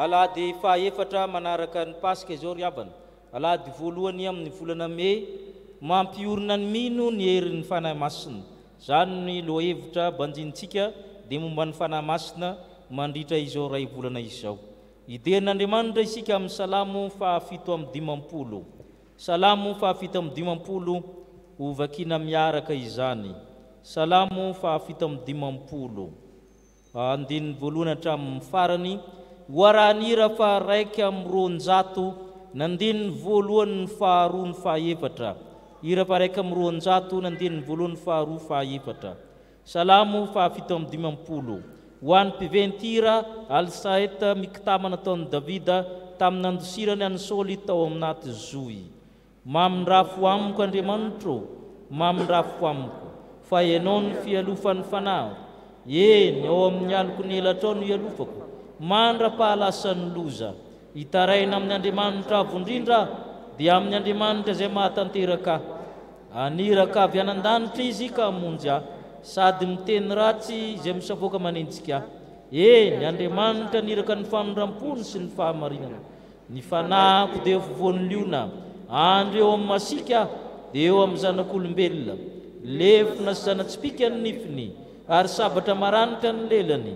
alady faefatra manaraka ny Pasika izao ry abana. Alady voalohany amin'ny volana Mey mampiorina ny mino ny herin'ny fanahy masina. Zany ny lohahevitra banjintsika dia momba ny fanahy masina mandritra izao ray volana izao. Iderin'Andriamanitra isika amin'ny Salamo 7:50. Salamo 7:50 ho vakiana miaraka izany. Salamo 7:50. Andininy voalohany hatramin'ny farany. Hoaranira fa 1:200 nandininy voalohany faharoa ny fahaefatra. Ira fa 1:200 nandininy voalohany faharoa fahaefatra. Salamo 7:50. Ho an'ny mpiventira Alsaeta mikitamana taon'i Davida tamin'ny andosirany any Saoly tao aminaty zoy. Mamindrafo amiko Andriamanitro, mamindrafo amiko, fa ianao ny fialofan'ny fanahy. Eny, ao amin'ny aliko ny elatrao no ialofako, mandra-pahalasan'ny loza. Hitaraina amin'ny Andriamanitra avondrindra, dia amin'ny Andriamanitra izay mahatanteraka. Aniraka avy anan-danitra izy ka hamonjy ahy, sady miteny ratsy izay misavoaka manenjika ahy. Eny, Andriamanitra niraka ny fanondram-pony sy ny fahamarinana. Ny fanahiko dia eo fovoan'ny liona, andro eo amin'ny masika dia eo amin'ny zanak'olombelona. Lefona sy zana-tsipika ny nifiny, ary sabatra maranitra ny lelany.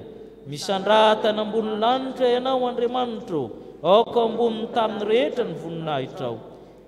Misandratana ambony lanitra ianao Andriamanitro, aoka ambony tamin'ny rehetra ny voninahitrao.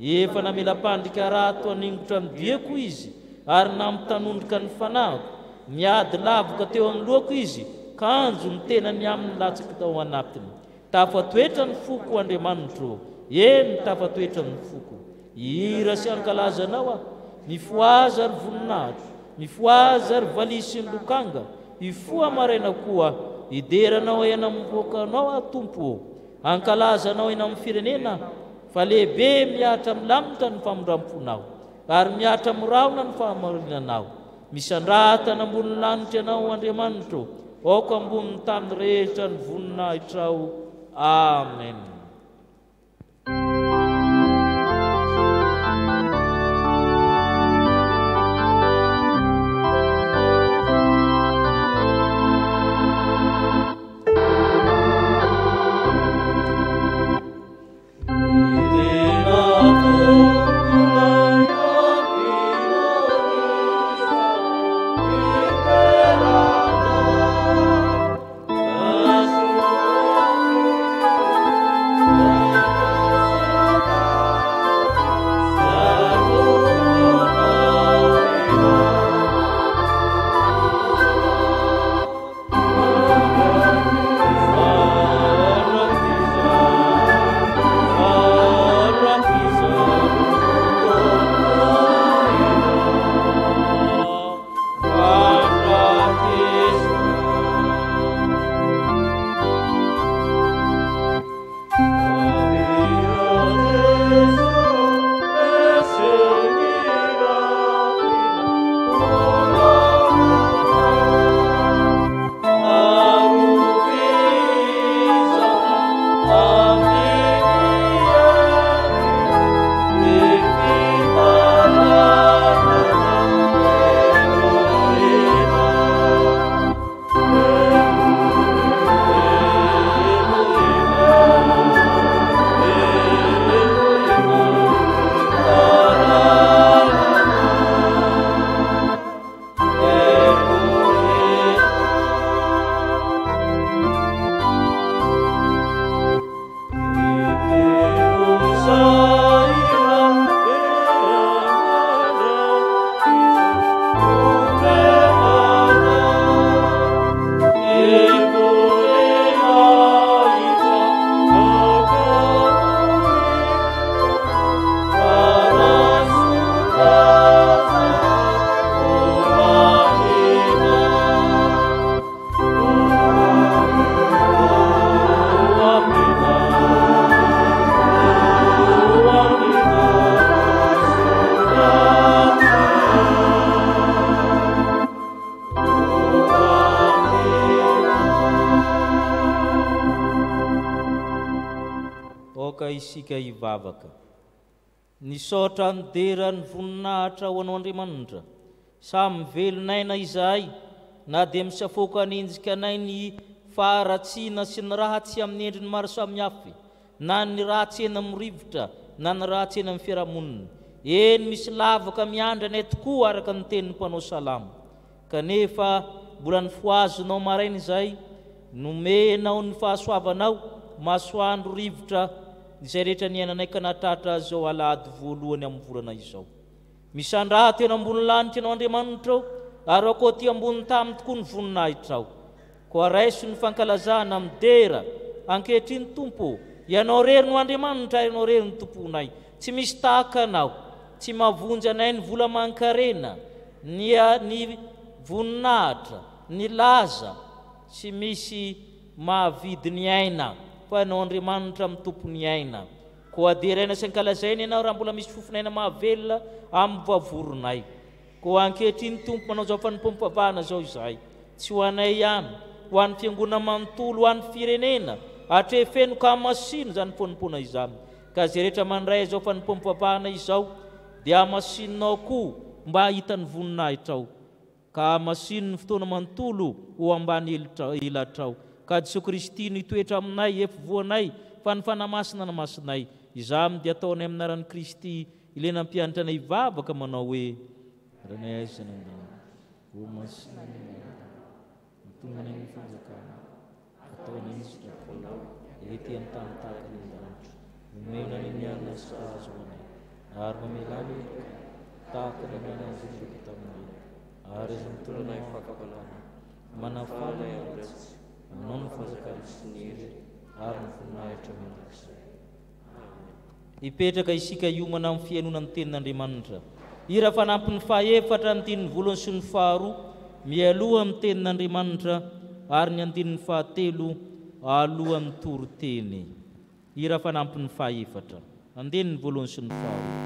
Efa namela-pandrika rato aningotra ny diako izy, ary nampitanondrika ny fanahiko. Miady lavaka teo amin'ny lohako izy, kanjo ny tenany amin'ny latsaka tao anatiny. Tafatoetra ny foko Andriamanitro, eny tafatoetra ny foko. Hira sy ankalazanao aho, mifoaza ary voninahitra, mifoaza ary valisy ny lokanga, hifoa maraina koa, hideranao eny amin'ny voakanao aho Tompo, ankalazanao eny amin'ny firenena, fa lehibe miatra milamitra ny famondram-ponao, ary miatra mirahona ny fahamarinanao. Misandratana ambony lanitra ianao Andriamanitro, aoka ambony tany rehetra ny voninahitrao. Amen. Isika hivavaka. Nisaotra ny dera ny voninahitra ho anao Andriamanitra. Samy velonaina izahay, na dia misafoka haninjika anay ny faharatsiana sy ny rahatsy amin'ny endriny maro samihafa, na ny ratsy eny amin'ny rivotra na ny ratsy eny amin'ny fiarahamonina. Eny misy lavaka miandrana tokoa araka ny tenin'ny mpanao salamo. Kanefa mbola ny foazonao maraina izay, nomenao ny fahasoavanao masoandro rivotra izay rehetra ny ainanay ka natratra zao alahady voalohany amin'ny volana izao. Misandraha tena ambony lanitra ianao Andriamanitra, ary akoaty ambony tamy tokoa ny voninahitra ao. Koa raiso ny fankalazana amin'ny dera ankehitriny Tompo, ianao rery no Andriamanitra, ianao rery ny tomponay. Tsy misy tahaka anao, tsy mavonjy anay ny vola mankarena, ny voninahitra, ny laza, tsy misy mahavidy ny aina, fa ianao Andriamanitra mitompo ny aina. Koa aderaina sy ankalazaina ianao raha mbola misy fofinaina mahavelona amin'ny vavoronay. Koa ankehitriny Tompo manao zao fanimpom-pavahana zao izahay, tsy ho anay ihany, ho an'ny fiangonana manontolo, ho an'ny firenena, hatrefeno ka masino zany fonimpona izany. Ka zay rehetra mandray zao fanimpom-pavahana izao, dia amasinonao koa mba hitany voninahitra ao, ka masino ny fotoana manontolo ho ambany ilatra ao. Ka Jesosy Kristy no hitoetra aminay, efivoanay, fa ny fanamasina na masinay. Izany dia ataonay amin'ny anaran'i Kristy, ilena ampianatra anay vavaka manao hoe: ranay aizana ho masina mitomany amin'ny fanjakana, ataonay misy kapolao, ety amin'ny tany tahaka ny andanitra, omena ny miarina sy azo anay, ary mamelany tahaka ny mianazy ndraiky taminay, ary azo mitolonay fakabalana, manafala iatsy, manao ny fanjakana sy ny hery, ary ny voninahitra mianatra. Ipetraka isika iomana amin'ny fianonan'ny tenin'Andriamanitra. Ira fanampin'ny fahaefatra ny andininy voalohany sy ny faharoa mialoha amin'ny tenin'Andriamanitra, ary ny andininy fahatelo alohan'ny toroteny. Ira fanampin'ny fahaefatra, andininy voalohany sy ny faharoa.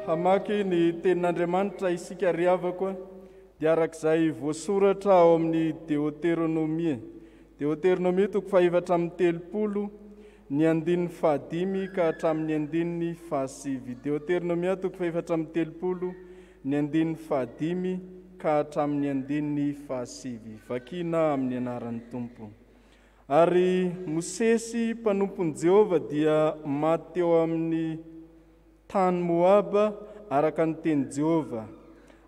Hamaky ny tenin'Andriamanitra isika ry havako, dia arak'izay voasoratra ao amin'ny Deutéronomie. Deutéronomie toko 2:30, ny andininy fahadimy ka hatramin'ny andininy fahasivy. Deuteronomia 4:30, ny andininy fahadimy ka hatramin'ny andininy fahasivy. Vakina amin'ny anaran'ny Tompo. Ary Mosesy mpanompony Jehova dia maty teo amin'ny tany Moaba araka ny teny Jehova.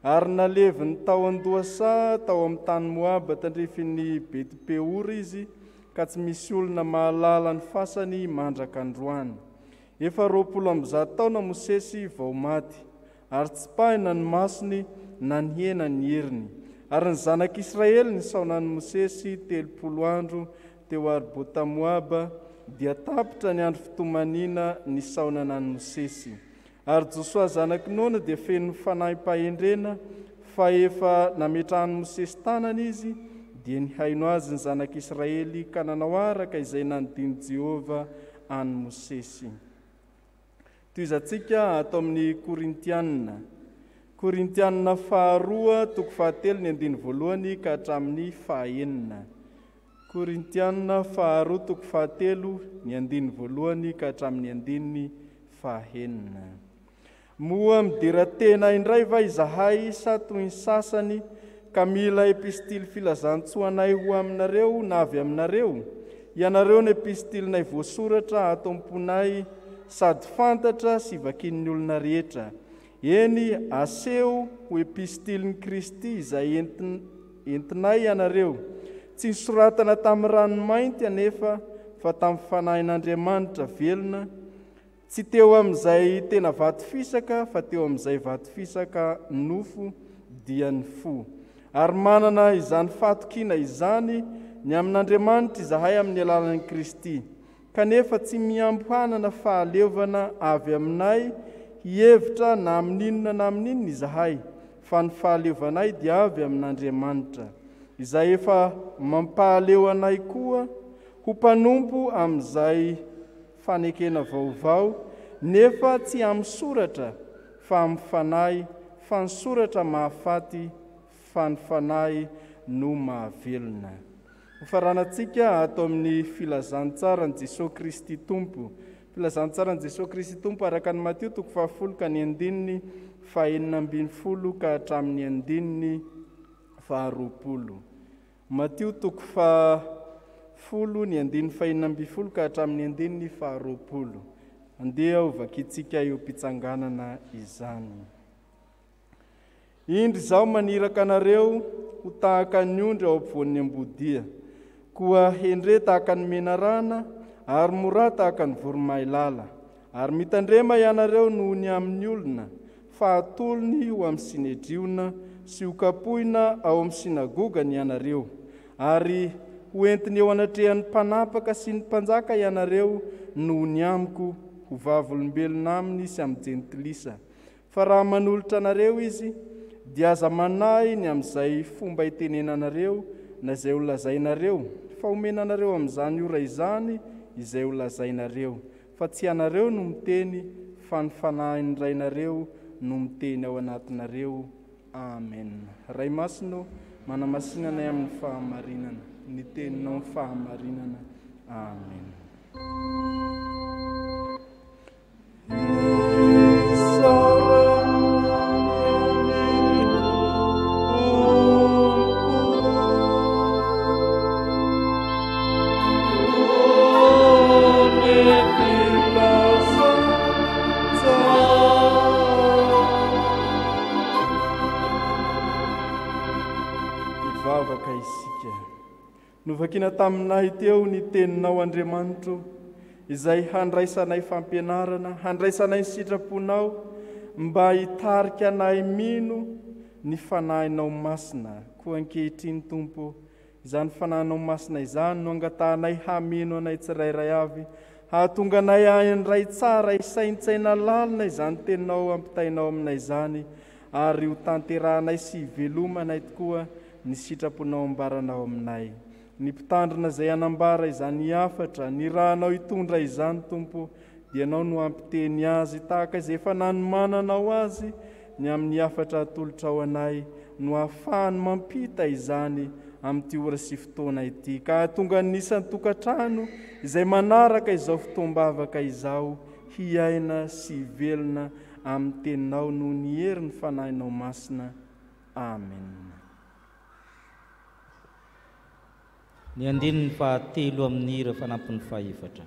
Ary nalevy ny tao andohasa tao amin'ny tany Moaba tandrifiny Bet-peor izy, ka tsy misy olona mahalala ny fasany mandraka androany. Efa 20 taona Mosesy vao maty, ary tsy pahina ny masony na ny hena ny heriny. Ary ny zanak'Israely nisaonan'i Mosesy 30 andro teo Arbota Moaba, dia tapitra ny andro fitomanina nisaonana ny Mosesy. Ary Josua zanaky Nona dia feno fanahy-pahendrena, fa efa nametrahan'i Mosesy tanana izy, dia nihaino azy ny zanak'Israely ka nanao araka izay nanodiny Jehova any Mosesy. Toizantsika atao amin'ny Korintianina. Korintianina 2:7 ny andiny voalohany ka hatramin'ny 9. Korintianina 2:7 ny andiny voalohany ka hatramin'ny andiny 9. Moa midira tena indray va izahay sa toy ny sasany ka mila epistily filazantsoanay ho aminareo na avy aminareo? Ianareo ny epistilinay voasoratra ato amponay sady fantatra sy vakin'ny olona rehetra. Eny aseho ho epistiliny Kristy izay entinay ianareo. Tsy nisoratana tamin'ny ranomainty anefa fa tamin'ny fanahin'Andriamanitra velona, tsy teo amin'izay tena vato fisaka fa teo amin'izay vato fisaka nofo dia ny fo. Ary manana izany fatokina izany ny amin'Andriamanitra izahay amin'ny alalan'i Kristy, kanefa tsy miambohanana fahaleovana avy aminay hihevitra na amin'inona na amin'inona izahay, fa ny fahaleovanay dia avy amin'Andriamanitra, izay efa mampahaleo anay koa ho mpanompo amin'izay fanekena vaovao, nefa tsy amin'ny soratra fa amin'ny fanahy, fa ny soratra mahafaty, fa ny fanahy no mahavelona. Faranantsika atao amin'ny filazantsaran'i Jesosy Kristy Tompo. Filazantsaran'i Jesosy Kristy Tompo araka ny Mateo 10 ka ny andininy 9 ka hatramin'ny andininy 20. Mateo 10 ny andininy 9 ka hatramin'ny andininy 20. Andeha ho vakitsika eo mpitsanganana izany. Indry zao maniraka anareo ho tahaka ny ondry ao ampovoan'ny ambodia, koa hendre tahaka ny menarana, ary mora tahaka ny voromailala. Ary mitandrema ianareo noho ny amin'ny olona, fa atolony ho amin'ny sinedriona sy ho kapohina ao amin'ny sinagogany ianareo. Ary ho entiny eo anatrehan'ny mpanapaka sy ny mpanjaka ianareo noho ny amiko ho vavolombelona aminy sy amin'ny jentilisa. Fa raha manolotra anareo izy, dia aza manahy ny amin'izay fomba itenenanareo na izay ho lazainareo, fa omenanareo amin'izany ora izany izay ho lazainareo. Fa tsy anareo no miteny, fa ny fanahin'ny rainareo no miteny ao anatinareo. Amen. Ray masino, manamasinanay amin'ny fahamarinana, ny teninao ny fahamarinana. Amen. Novakina taminay teo ny teninao Andriamanitro, izay handraisanay fampianarana, handraisanay sitraponao, mba hitarika anay mino ny fanahinao masina. Koa ankehitriny Tompo, izany fanahinao masina izany no angatahanay hameno anay tsirairay avy, hahatonga anay handray tsara isaintsaina lalina izany teninao ampitainao aminay izany, ary ho tanterahanay sy velomanay tokoa ny sitraponao ambaranao aminay. Ny mpitandrina izay anambara izany hiafatra, ny rahanao hitondra izany Tompo, dia anao no ampiteny azy tahaka izay efa nanomananao azy ny amin'ny hafatra atolotra ao anay, no ahafahany mampita izany amin'ity ora sy fotoana ity, ka tonga nisan'ny tokantrano izay manaraka izao fotoam-bavaka izao hiaina sy velona amin'ny teninao no ny hery ny fanahinao masina. Amen. Ny andininy fahatelo amin'ny hira fanampin'ny fahaefatra.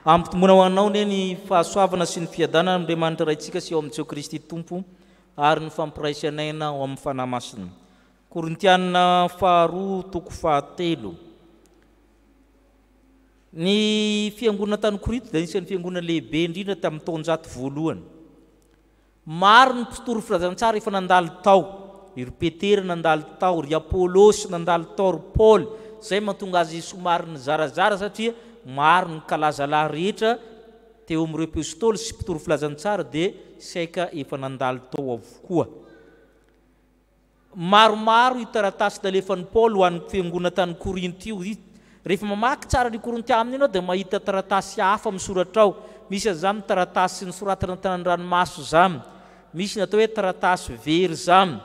Ampitomona ho anao ny fahasoavana sy ny fiadanana Andriamanitra raintsika sy eo amin'ny Jesu Kristy Tompo ary ny fampiraisanaina ao amin'ny fanahy masina. Korintianina 2:7. Ny fiangonana tany Korinto dia isan'ny fiangonana lehibe indrindra tamin'ny taonjato voalohany. Maro ny mpitoro filazantsara efa nandalo tao, ry Petera nandalo tao, ry Apôlôsy nandalo tao, ry Paul, izay mahatonga azy somary ny zarazara satria maro ny kalazalahy rehetra teo amin'ireo apôstôly sy mpitoro filazantsara dia saika efa nandalo tao avokoa. Maromaro itaratasy nalefan'ny Paul ho an'ny fiangonana tany Korinto io. Rehefa mamaky tsara ny Korintiana ianao dia mahita taratasy hafa misoratra ao. Misy azany taratasy nisoratana tany ranomaso zany, misy natao hoe taratasy very zany.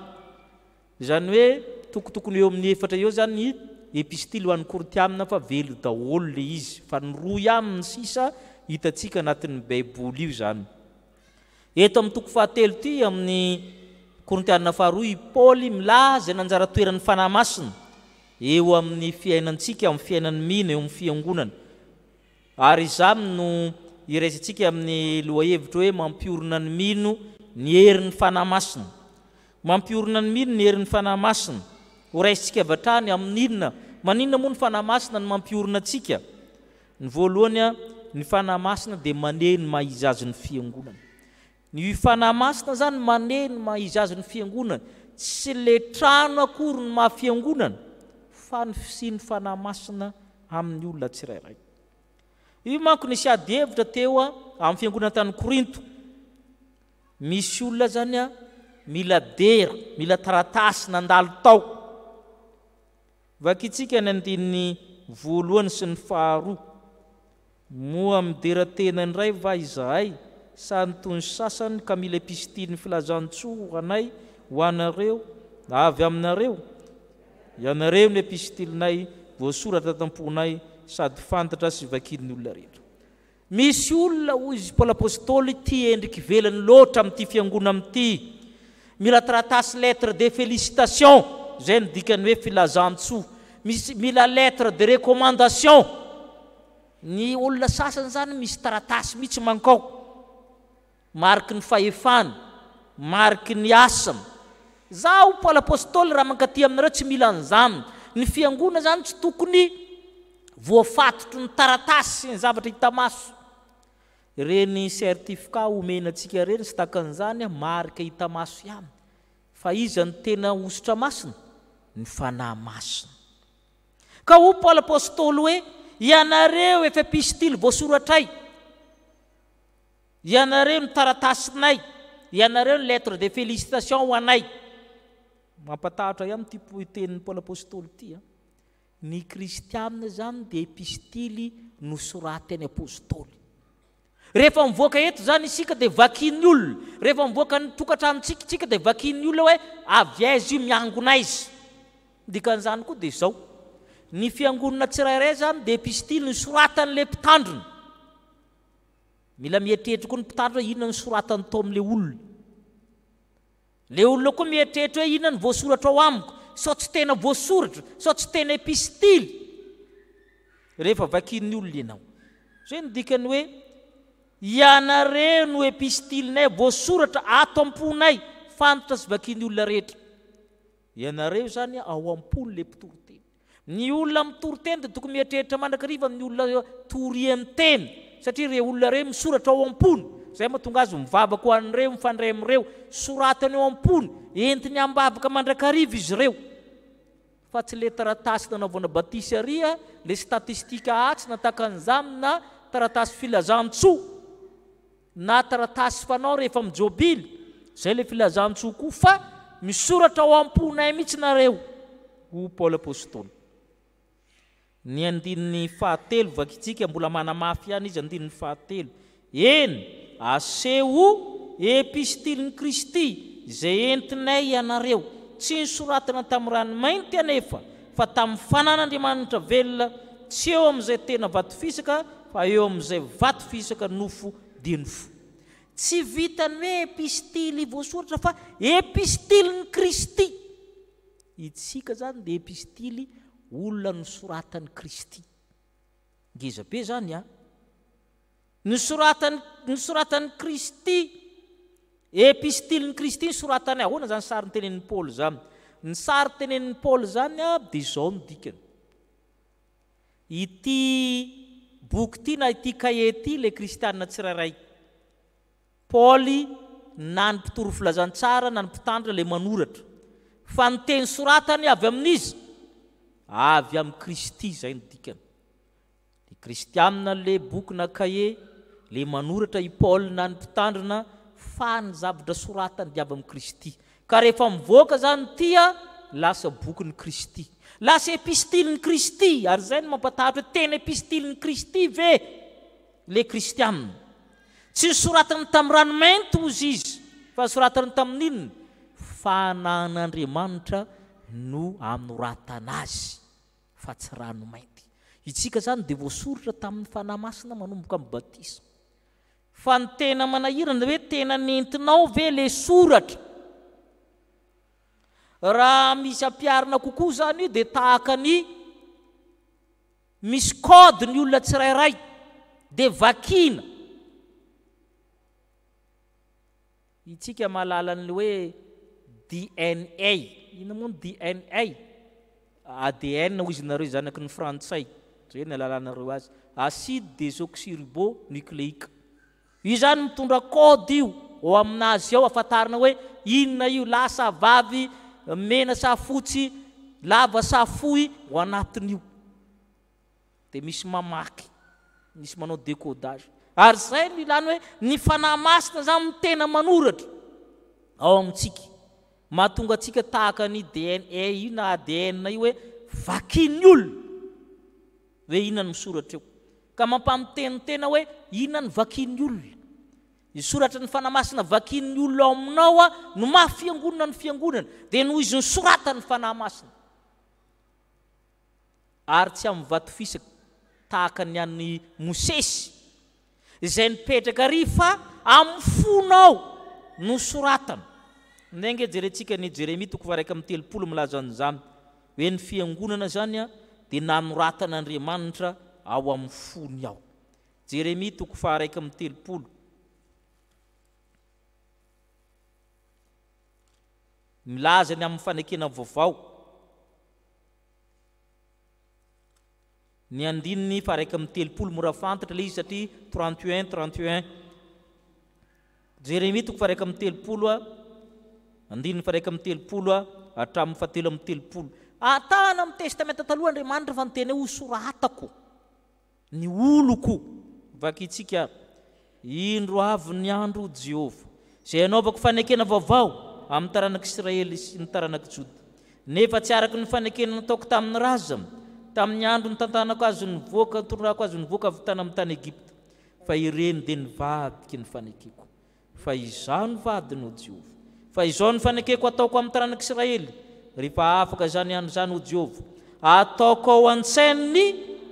Izany hoe tokotokony eo amin'ny 4 eo zany ny epistily ho an'ny Korintiana fa very daholo le izy, fa ny 2 ihany ny sisa hitantsika anatin'ny Baiboly io zany. Eto amin'ny toko 7 ity amin'ny Korintiana 2 Paul milaza ny anjara toeran'ny fanahy masina eo amin'ny fiainantsika, amin'ny fiainan'ny mino eo amin'ny fiangonana. Ary izany no iraisantsika amin'ny lohahevitra hoe mampiorina ny mino ny herin'ny fanahy masina. Mampiorina ny mino ny herin'ny fanahy masina. Ho raisintsika avy hatrany amin'inona? Maninona moa ny fanahy masina ny mampiorina antsika? Ny voalohany, ny fanahy masina dia maneno mahiza azy ny fiangonana. Ny fanahy masina zany maneno mahiza azy ny fiangonana, tsy letrano akory ny mahafiangonana fa ny fisian'ny fanahy masina amin'ny olona tsirairay. Io manko nisy ady hevitra teo amin'ny fiangonana tany Korinto. Misy olona zany mila dera, mila taratasy nandalo tao. Vakitsika ny andininy 1 sy ny 2. Moa midera tena indray va izahay sa nytony sasany ka mila epistily ny filazantso anay ho anareo avy aminareo. Ianareo ny epistilinay voasoratra tamponay sady fantatra sy vakin'ny olona rehetra. Misy olona hoy izy Paul apôstôly tia endriky velany loatra amin'ity fiangonana amin'ity. Mila taratasy lettre de félicitation, zay ny dikany hoe filazantso. Mila lettre de recommandation. Ny olona sasany zany misy taratasy mihitsy mankao, mariky ny fahefany, mariky ny asany. Zaho Paul apôstôly raha mankaty aminareo tsy mila an'izany. Ny fiangonana zany tsy tokony voafatotro ny taratasy sy ny zavatra hita maso. Reny certificat omenantsika reny sy takan'izany marika hita maso ihany. Fa iza ny tena osotra masina? Ny fanahy masina. Ka ho Paul apôstôly hoe ianareo efa epistily voasoratray, ianareo ny taratasinay, ianareo ny lettre de félicitation ho anay. Mampatahotra ihany ty tenin'ny Paul apôstôly ity. ny kristianina zany dia epistily nosoratany apôstôly. Rehefa mivoaka eto zany isika dia vakiany olona, rehefa mivoaka ny tokantranontsika dia vakiany olona hoe avy aiza io miangona izy. Dikan'izany koa dia izao, ny fiangonana tsirairay zany dia epistily nosoratan'ilay mpitandrina. Mila mieritreritra koa ny mpitandrina hoe inona ny soratany tao amin'ilay olona. Le olona koa mieritreritra hoe inona ny voasoratra ao amiko, sao tsy tena voasoratra, sao tsy tena epistily. Rehefa vakiany olona ianao. Zay ny dikany hoe ianareo no epistilinay voasoratra ato am-ponay, fantatra sy vakiany olona rehetra. Ianareo zany ao am-pony le mpitoroteny. Ny olona mitoroteny dia tokony mieritreritra mandrakariva amin'ny olona tory amin'ny satria ireo olona reo misoratra ao am-pony. Zay mahatonga azy mivavaka ho an'ireo, mifandray amin'ireo, soratany ao am-pony, entiny ambavaka mandrakariva izy ireo. Fa tsy le taratasy nanaovana batisaria, le statistika atsy natakan'izany na taratasy filazantsoa, na taratasy fanao rehefa mijobily, zay le filazantsoa koa, fa misoratra ao am-ponay mihitsy nareo, ho Paoly apôstôly. Ny andininy fahatelo vakitsika, mbola manamafy ihany izy andininy fahatelo. Eny, aseho epistiliny Kristy izay entinay ianareo, tsy nisoratana tamin'ny ranomainty anefa, fa tamin'ny fanan'Andriamanitra velona, tsy eo amin'izay tena vato fisaka, fa eo amin'izay vato fisaka nofo dinofo. Tsy vitany hoe epistily voasoratra, fa epistiliny Kristy. Itsika zany dia epistily olona nosoratan'ny Kristy. Ngeza be zany a. Nosoratan'ny Kristy, epistiliny Kristy nosoratany ahoana zany sary tenenin'ny Paoly zany. Ny sary tenenin'ny Paoly zany a, dia izao ny dikany. Ity boky ity na ity kahier ity le kristianina tsirairay. Paoly na ny mpitoro filazantsara na ny mpitandrina le manoratra. Fa ny teny soratany avy amin'izy, avy amin'ny Kristy, zay ny dikany. Ny kristianina le boky na kahier, le manoratra i Paoly na ny mpitandrina, fa ny zavatra soratany dia avy amin'ny Kristy. Ka rehefa mivoaka zany tia, lasa bokin'ny Kristy. Lasa epistiliny Kristy, ary zay no mampatahatra hoe tena epistiliny Kristy ve le kristianina. Tsy soratany tamin'ny ranomainty ozy izy, fa soratany tamin'inona? Fanan'Andriamanitra no anoratana azy, fa tsy ranomainty. Itsika zany dia voasoratra tamin'ny fanahy masina manomboka amin'ny batisma. Fa ny tena manahirana hoe tena nentinao ve le soratra. Raha misy ampiarina kokoa zany io dia tahaka ny misy kody ny olona tsirairay dia vakina. Itsika mahalala ny hoe DNA. Ina moa ny DNA? ADN ho izy nareo zanaky ny frantsay. Zay ny alalanareo azy. Acide désoxyribonucléique. Io zany mitondra kody io ao aminazy ao, afatarina hoe inona io, la sa vavy, mena sa fotsy, lava sa fohy ao anatin'io. Dia misy mamaky, misy manao décodage. Ary zay no ilany hoe ny fanahy masina zany tena manoratra ao amintsika. Mahatonga atsika tahaka ny DNA io na ADN io hoe vakiany olona, hoe inona ny misoratra eo. Ka mampamiteny tena hoe inona ny vakiany olona. Ny soratra ny fanahy masina vakiany olona ao aminao a, no mahafiangonana ny fiangonana, dia noho izy ny soratany fanahy masina. Ary tsy amin'ny vato fisaka tahaka ny an'ny Mosesy, izay nipetraka ary fa amin'ny fonao no soratana. Nenge jerentsika ny Jeremia 1:telopolo milaza an'izany hoe ny fiangonana zany a dia nanoratan'Andriamanitra ao amin'ny fony ao. Jeremia 1:telopolo. Milaza ny amin'ny fanekena vaovao. Ny andininy 1:telopolo mora fantatra le izy satria 31. Jeremia 1:telopolo a, andininy 1:telopolo a, hatramin'ny 7:telopolo. Atahana amin'ny testamenta taloha Andriamanitra fa niteny hoe soratako ny oloko. Vakitsika, indro avy ny andro Jehova, izay anaovako fanekena vaovao amin'ny taranak'Israely sy ny taranak'i Joda. Nefa tsy araka ny fanekena nataoko tamin'ny razana, tamin'ny andro ny tantanako azo nivoaka torako azo nivoaka avy tany amin'ny tany Egipta fa ireny dia nivadiky ny fanekeko fa izao ny vadiny o Jehova fa izao ny fanekeko ataoko amin'ny taranak'Israely rehefa afaka zany andro zany o Jehova ataoko ao an-tsainy ny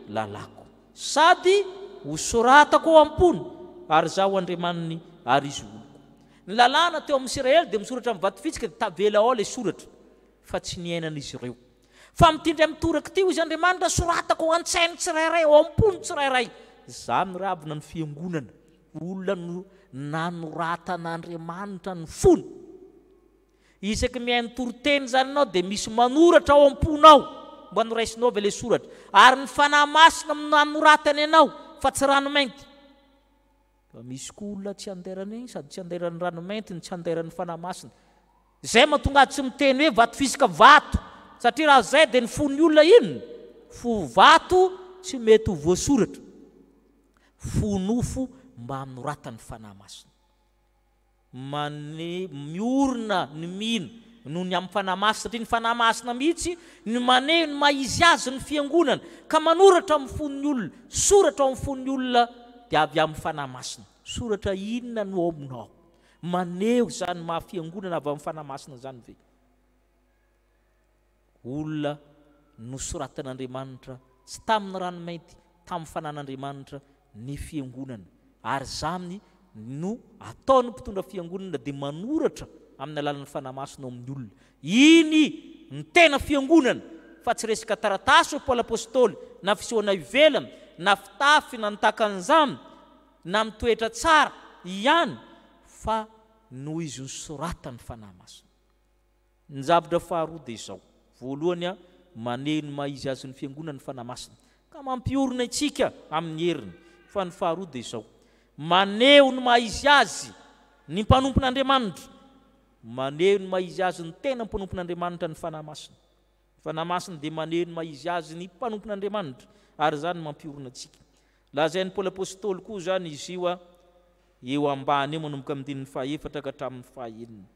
lalako sady hosoratako ao am-pony ary zaho Andriamaniny ary izy oloko ny lalàna teo amin'ny Israely dia misoratra amin'ny vato fitsika dia tavela ao ilay soratra fa tsy niainan'izy ireo fa mitindry amin'ny toraka teo izy Andriamanitra soratako ao an-tsainy tsirairay ao am-pony tsirairay za miravina ny fiangonana olona no nanoratan'Andriamanitra ny fony isaky mihaino toroteny zany ianao dia misy manoratra ao am-ponao mba noraisinao ve ilay soratra ary ny fanahy masina nanoratany ianao fa tsy ranomainty fa misy koa olona tsy anderany iny sady tsy anderan'ny ranomainty ny tsy anderan'ny fanahy masina zay mahatonga tsy miteny hoe vato fisika vato satria raha zay dia ny fon'ny olona iny fo vato tsy mety ho voasoratra fonofo mba anoratany fanahy masina miorina ny mino noho ny amin'ny fanahy masina satria ny fanahy masina mihitsy ny maneho ny maizy azy ny fiangonana ka manoratra amin'ny fon'ny olona soratra ao amin'ny fon'ny olona dia avy amin'ny fanahy masina soratra inona no ao aminao maneho zany mahafiangonana avy amin'ny fanahy masina zany ve olona nosoratan'Andriamanitra tsy tamin'ny ranomainty tamin'ny fanan'Andriamanitra ny fiangonana ary zany no ataony mpitondra fiangonana dia manoratra amin'ny alalan'ny fanahy masina ao amin'ny olona iny ny tena fiangonana fa tsy resaka taratasy Paoly apôstôly na fisehoana ivelany na fitafy na nitakan'izany na mitoetra tsara ihany fa noho izy nisoratany fanahy masina ny zavatra faharoa dia izao voalohany maneho ny maizy azy ny fiangonana ny fanahy masina ka mampiorina itsika amin'ny heriny fa ny faharoa dia izao maneho ny maizy azy ny mpanompon'Andriamanitra maneho ny maizy azy ny tena mpanompon'Andriamanitra ny fanahy masina fanahy masina dia maneho ny maizy azy ny mpanompon'Andriamanitra ary zany mampiorina atsika lazain'ny Paoly apôstôly koa zany izy io eo ambany eo manomboka amin'ny andininy fahaefatra ka hatramin'ny fahaenina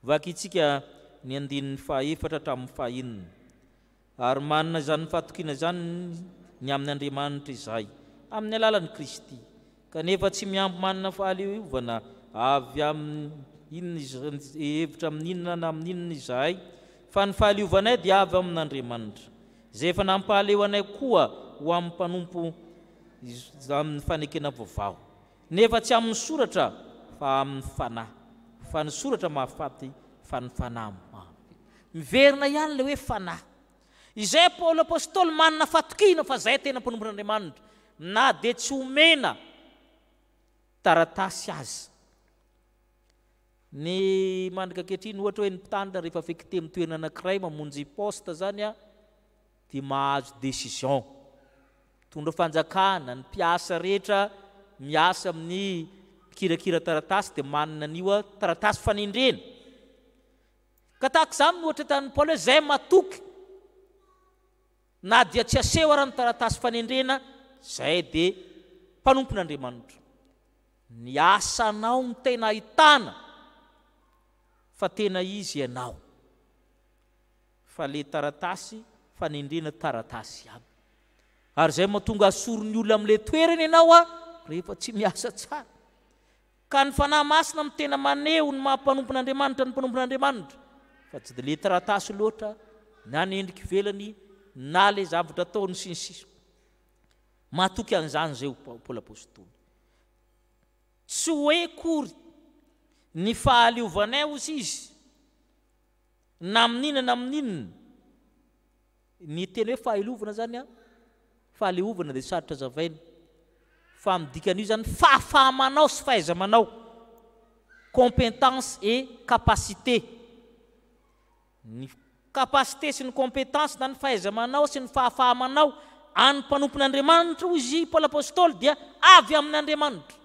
vakitsika ny andininy fahaefatra hatramin'ny fahaenina ary manana zany fahatokiana zany ny amin'ny Andriamanitra izahay amin'ny alalan'ny Kristy kanefa tsy miampy manana fahaleovana avy amin'ny inona hevitra amin'ny inona na amin'ny inona izahay fa ny fahaleovanay dia avy amin'Andriamanitra zay efa nampahaleho anay koa ho amin'ny mpanompo amin'ny fanekena vaovao nefa tsy amin'ny soratra fa amin'ny fanahy fa ny soratra mahafaty fa ny fanahy miverina ihany le hoe fanahy izay Paoly apôstôly manana fatokina fa zay tena mpanompon'Andriamanitra na dia tsy omena taratasy azy ny mandrika ankehitriny ohatra hoe ny mpitandrina rehefa fekite amin'ny toerana anankiray mamonjy poste zany dia mahazo décision tondra fanjakana ny mpiasa rehetra miasa amin'ny kirakira taratasy dia manana an'io taratasy fanindrena ka tahaka izany no ohatra tan'ny Paoly hoe zay matoky na dia tsy aseho ara ny taratasy fanindrena zay dia mpanompon'Andriamanitra ny asanao ny tena ahitana fa tena izy ianao fa le taratasy fanindrena taratasy ihany ary zay mahatonga asoron'ny olona amin'le toerana ianao rehefa tsy miasa tsara ka ny fanahy masina amin'ny tena maneho ny mahampanompon'Andriamanitra ny mpanompon'Andriamanitra fa tsy dia le taratasy loatra na ny endriky velany na le zavatra ataony sy ny sisa mahatoky an'izany zay Paoly apôstôly tsy hoe kory ny fahaleovanay ozy izy na amin'inona na amin'inona ny teny hoe fahaleovana zany fahaleovana dia sarotra zavaina fa midikan'io zany fahafahamanao sy fahaiza-manao compétence et capacité ny capacité sy ny compétence na ny fahaiza-manao sy ny fahafahamanao any mpanompon'Andriamanitra ozy Paoly apôstôly dia avy amin'Andriamanitra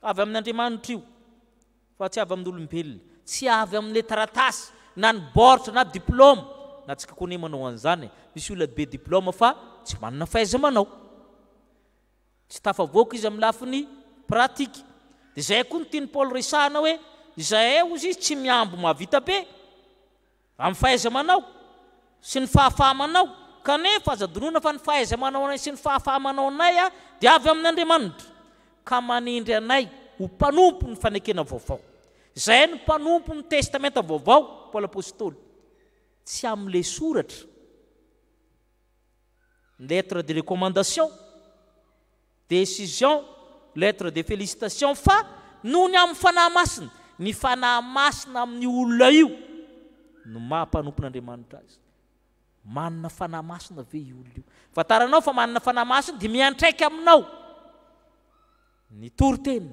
avy amin'Andriamanitra io fa tsy avy amin'ny olombelona tsy avy amin'le taratasy na ny boritra na diplôma na tsika koa ne manao an'izany misy olona be diplôma fa tsy manana fahaiza-manao tsy tafavoaka izy amin'ny lafiny pratika dia zay koa ny tiany Paoly resahana hoe izay ozy izy tsy miambo mahavita be amin'ny fahaiza-manao sy ny fahafahamanao kanefa azadonona fa ny fahaiza-manao anay sy ny fahafahamanao anay dia avy amin'Andriamanitra ka manindry anay ho mpanompo ny fanekena vaovao. Izay ny mpanompo ny testamenta vaovao, Paoly apôstôly, tsy amin'ilay soratra, lettre de recommandation, décision, lettre de félicitation, fa noho ny amin'ny fanahy masina. Ny fanahy masina amin'ny olona io no mampanompon'Andriamanitra azy. Manana fanahy masina ve io olona io? Fataranao fa manana fanahy masina dia miantraika aminao ny toriteny,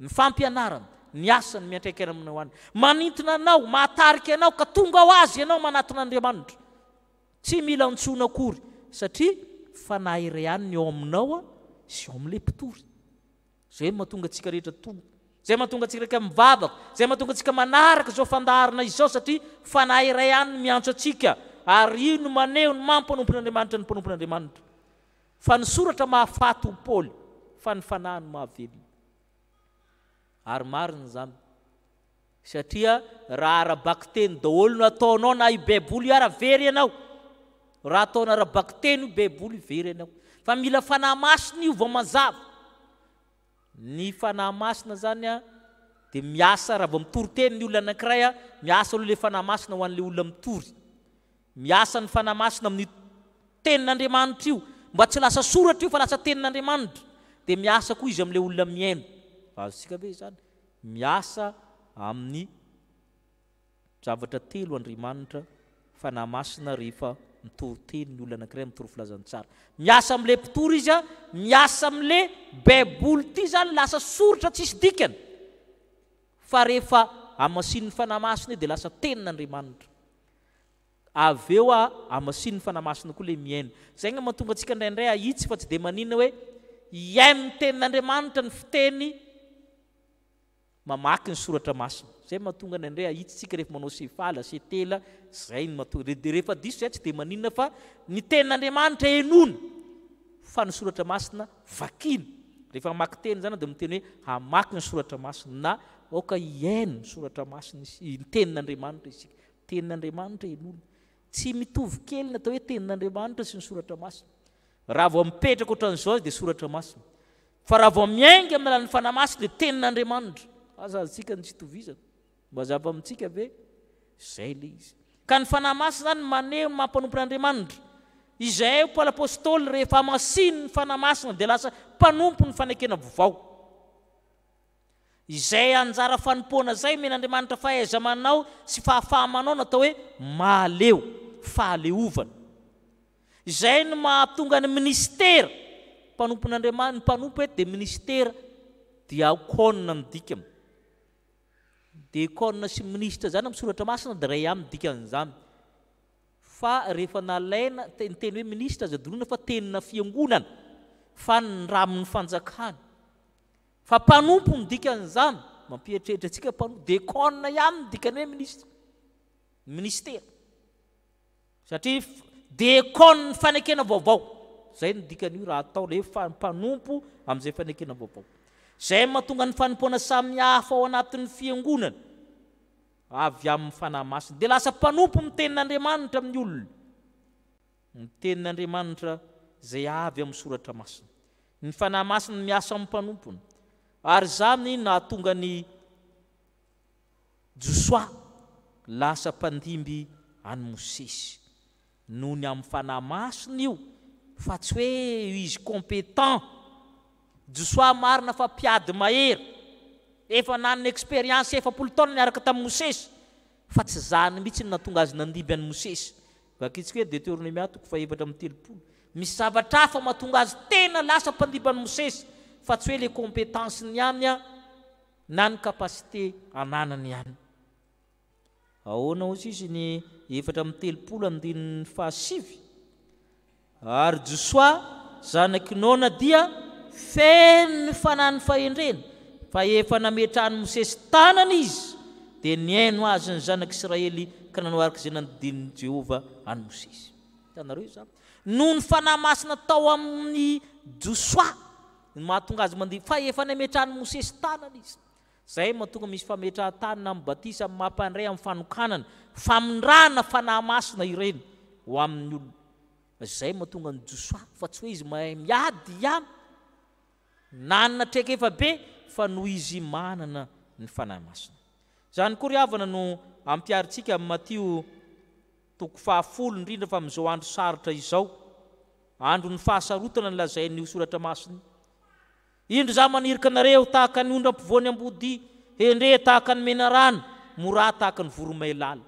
ny fampianarana, ny asany miantraika aminao any. Manintona anao, mahatarika anao ka tonga ho azy ianao manaton'Andriamanitra. Tsy mila antsoina akory satria fanahy iray ihany ny eo aminao sy eo amin'ilay mpitory. Zay mahatonga antsika rehetra tonga. Zay mahatonga antsika rehetra mivavaka. Zay mahatonga antsika manaraka izao fandaharana izao satria fanahy iray ihany miantso antsika. Ary io no maneho ny mampanumpon'Andriamanitra ny mpanompon'Andriamanitra. Fa ny soratra mahafaty ho Paoly, fa ny fanahy no mahavelona. Ary marina zany. Satria raha arabaky teny daholo no ataonao na io baiboly ara very ianao. Raha ataonao arabaky teny io baiboly very ianao. Fa mila fanahy masina io vao mazava. Ny fanahy masina zany dia miasa raha vao mitory teny ny olona anankiray miasa aloha ilay fanahy masina ho an'ilay olona mitory. Miasa ny fanahy masina amin'ny tenin'Andriamanitra io mba tsy lasa soratra io fa lasa tenin'Andriamanitra. Dia miasa koa izy amin'ilay olona miaino. Azontsika ve zany? Miasa amin'ny zavatra telo Andriamanitra fanahy masina rehefa mitory teny ny olona anankiray mitory filazantsara. Miasa amin'ilay mpitory izy miasa amin'ilay baiboly ty zany lasa soratra tsisy dikany. Fa rehefa amasin'ny fanahy masina dia lasa tenin'Andriamanitra. Avy eo amasin'ny fanahy masina koa ilay miaino. Zay no mahatonga antsika indraindray ahitsy fa tsy dia maninona hoe iaino ny tenin'Andriamanitra ny fiteny mamaky ny soratra masina. Zay mahatonga indraindray ahitsy tsika rehefa manao sefaly, setela, zay no mahatonga. Dia rehefa diso zay tsy dia maninona fa ny tenin'Andriamanitra enona fa ny soratra masina vakina. Rehefa mamaky teny zany dia miteny hoe hamaky ny soratra masina na oka iaino ny soratra masina ny tenin'Andriamanitra isika. Tenin'Andriamanitra enona. Tsy mitovy kely natao hoe tenin'Andriamanitra sy ny soratra masina. Raha vao mipetraka ohatran'izao dia soratra masina. Fa raha vao miainga amin'ny alalan'ny fanahy masina dia tenin'Andriamanitra. Aza antsika ny tsy tovizana. Mazava amintsika ve? Zay le izy. Ka ny fanahy masina zany maneho ny mampanompon'Andriamanitra. Izay Paoly apôstôly rehefa masiny ny fanahy masina dia lasa mpanompo ny fanekena vaovao. Izay anjara fanompoana zay men'Andriamanitra fahaiza-manao sy fahafahamanao natao hoe mahaleo, fahaleovana. Izay no mahatonga ny ministera. Mpanompon'Andriamanitra, mpanompo eto dia ministera dia kônina ny dikany. Dia kônina sy ministra zany amin'ny soratra masina dia ray amin'ny dikan'izany. Fa rehefa nalaina ny teny hoe ministra azadonona fa tenina fiangonana fa ny ramin'ny fanjakana. Fa mpanompo ny dikan'izany mampieritreritra antsika mpanompo dia kônina ihany ny dikany hoe ministra, ministera. Satria dia kônina ny fanekena vaovao. Zay ny dikan'io raha atao le mpanompo amin'izay fanekena vaovao. Zay mahatonga ny fanompoana samihafa ao anatin'ny fiangonana avy amin'ny fanahy masina. Dia lasa mpanompo ny tenin'Andriamanitra amin'ny olona. Ny tenin'Andriamanitra zay avy amin'ny soratra masina. Ny fanahy masina miasa amin'ny mpanompony. Ary zany nahatonga ny Josoa lasa mpandimby any Mosesy. Noho ny amin'ny fanahy masina io fa tsy hoe izy compétent. Josoa marina fa mpiady mahery. Efa nanana expérience 7 taona niaraka tamin'ny Mosesy. Fa tsy zany mihitsy nahatonga azy nandimby any Mosesy. Vakitsika hoe Deutéronomie 4:30. Misy zavatra hafa mahatonga azy tena lasa mpandimby any Mosesy. Fa tsy hoe le compétence ny ihany na ny capacité ananany ihany. Ahoana ozy izy ny 4:30. Ary Josoa zanaky Nona dia feno ny fanahy ny fahendrena fa efa nametrahany Mosesy tanana izy dia niaino azy ny zanak'Israely ka nanoaraka izay nandinin'i Jehova any Mosesy. Hitanareo zany. Noho ny fanahy masina tao amin'ny Josoa mahatonga azy mandihy fa efa nametrahany Mosesy tanana izy. Zay mahatonga misy fametrahan-tanana amin'ny batisa amin'ny mampandray amin'ny fanokanana famindrana fanahy masina ireny ho amin'ny olona. zay mahatonga ny Josoa fa tsy hoe izy mahay miady ihany nanana traikefa be fa noho izy manana ny fanahy masina. Zany koa ry havana no ampiaritsika amin'ny Matio 10 indrindra fa amin'izao andro sarotra izao, andro ny fahasarotana ny lazain'io soratra masina. Indro za manirika anareo tahaka ny ondram-pivoany ambody, endre tahaka ny menarana, mora tahaka ny voromailala.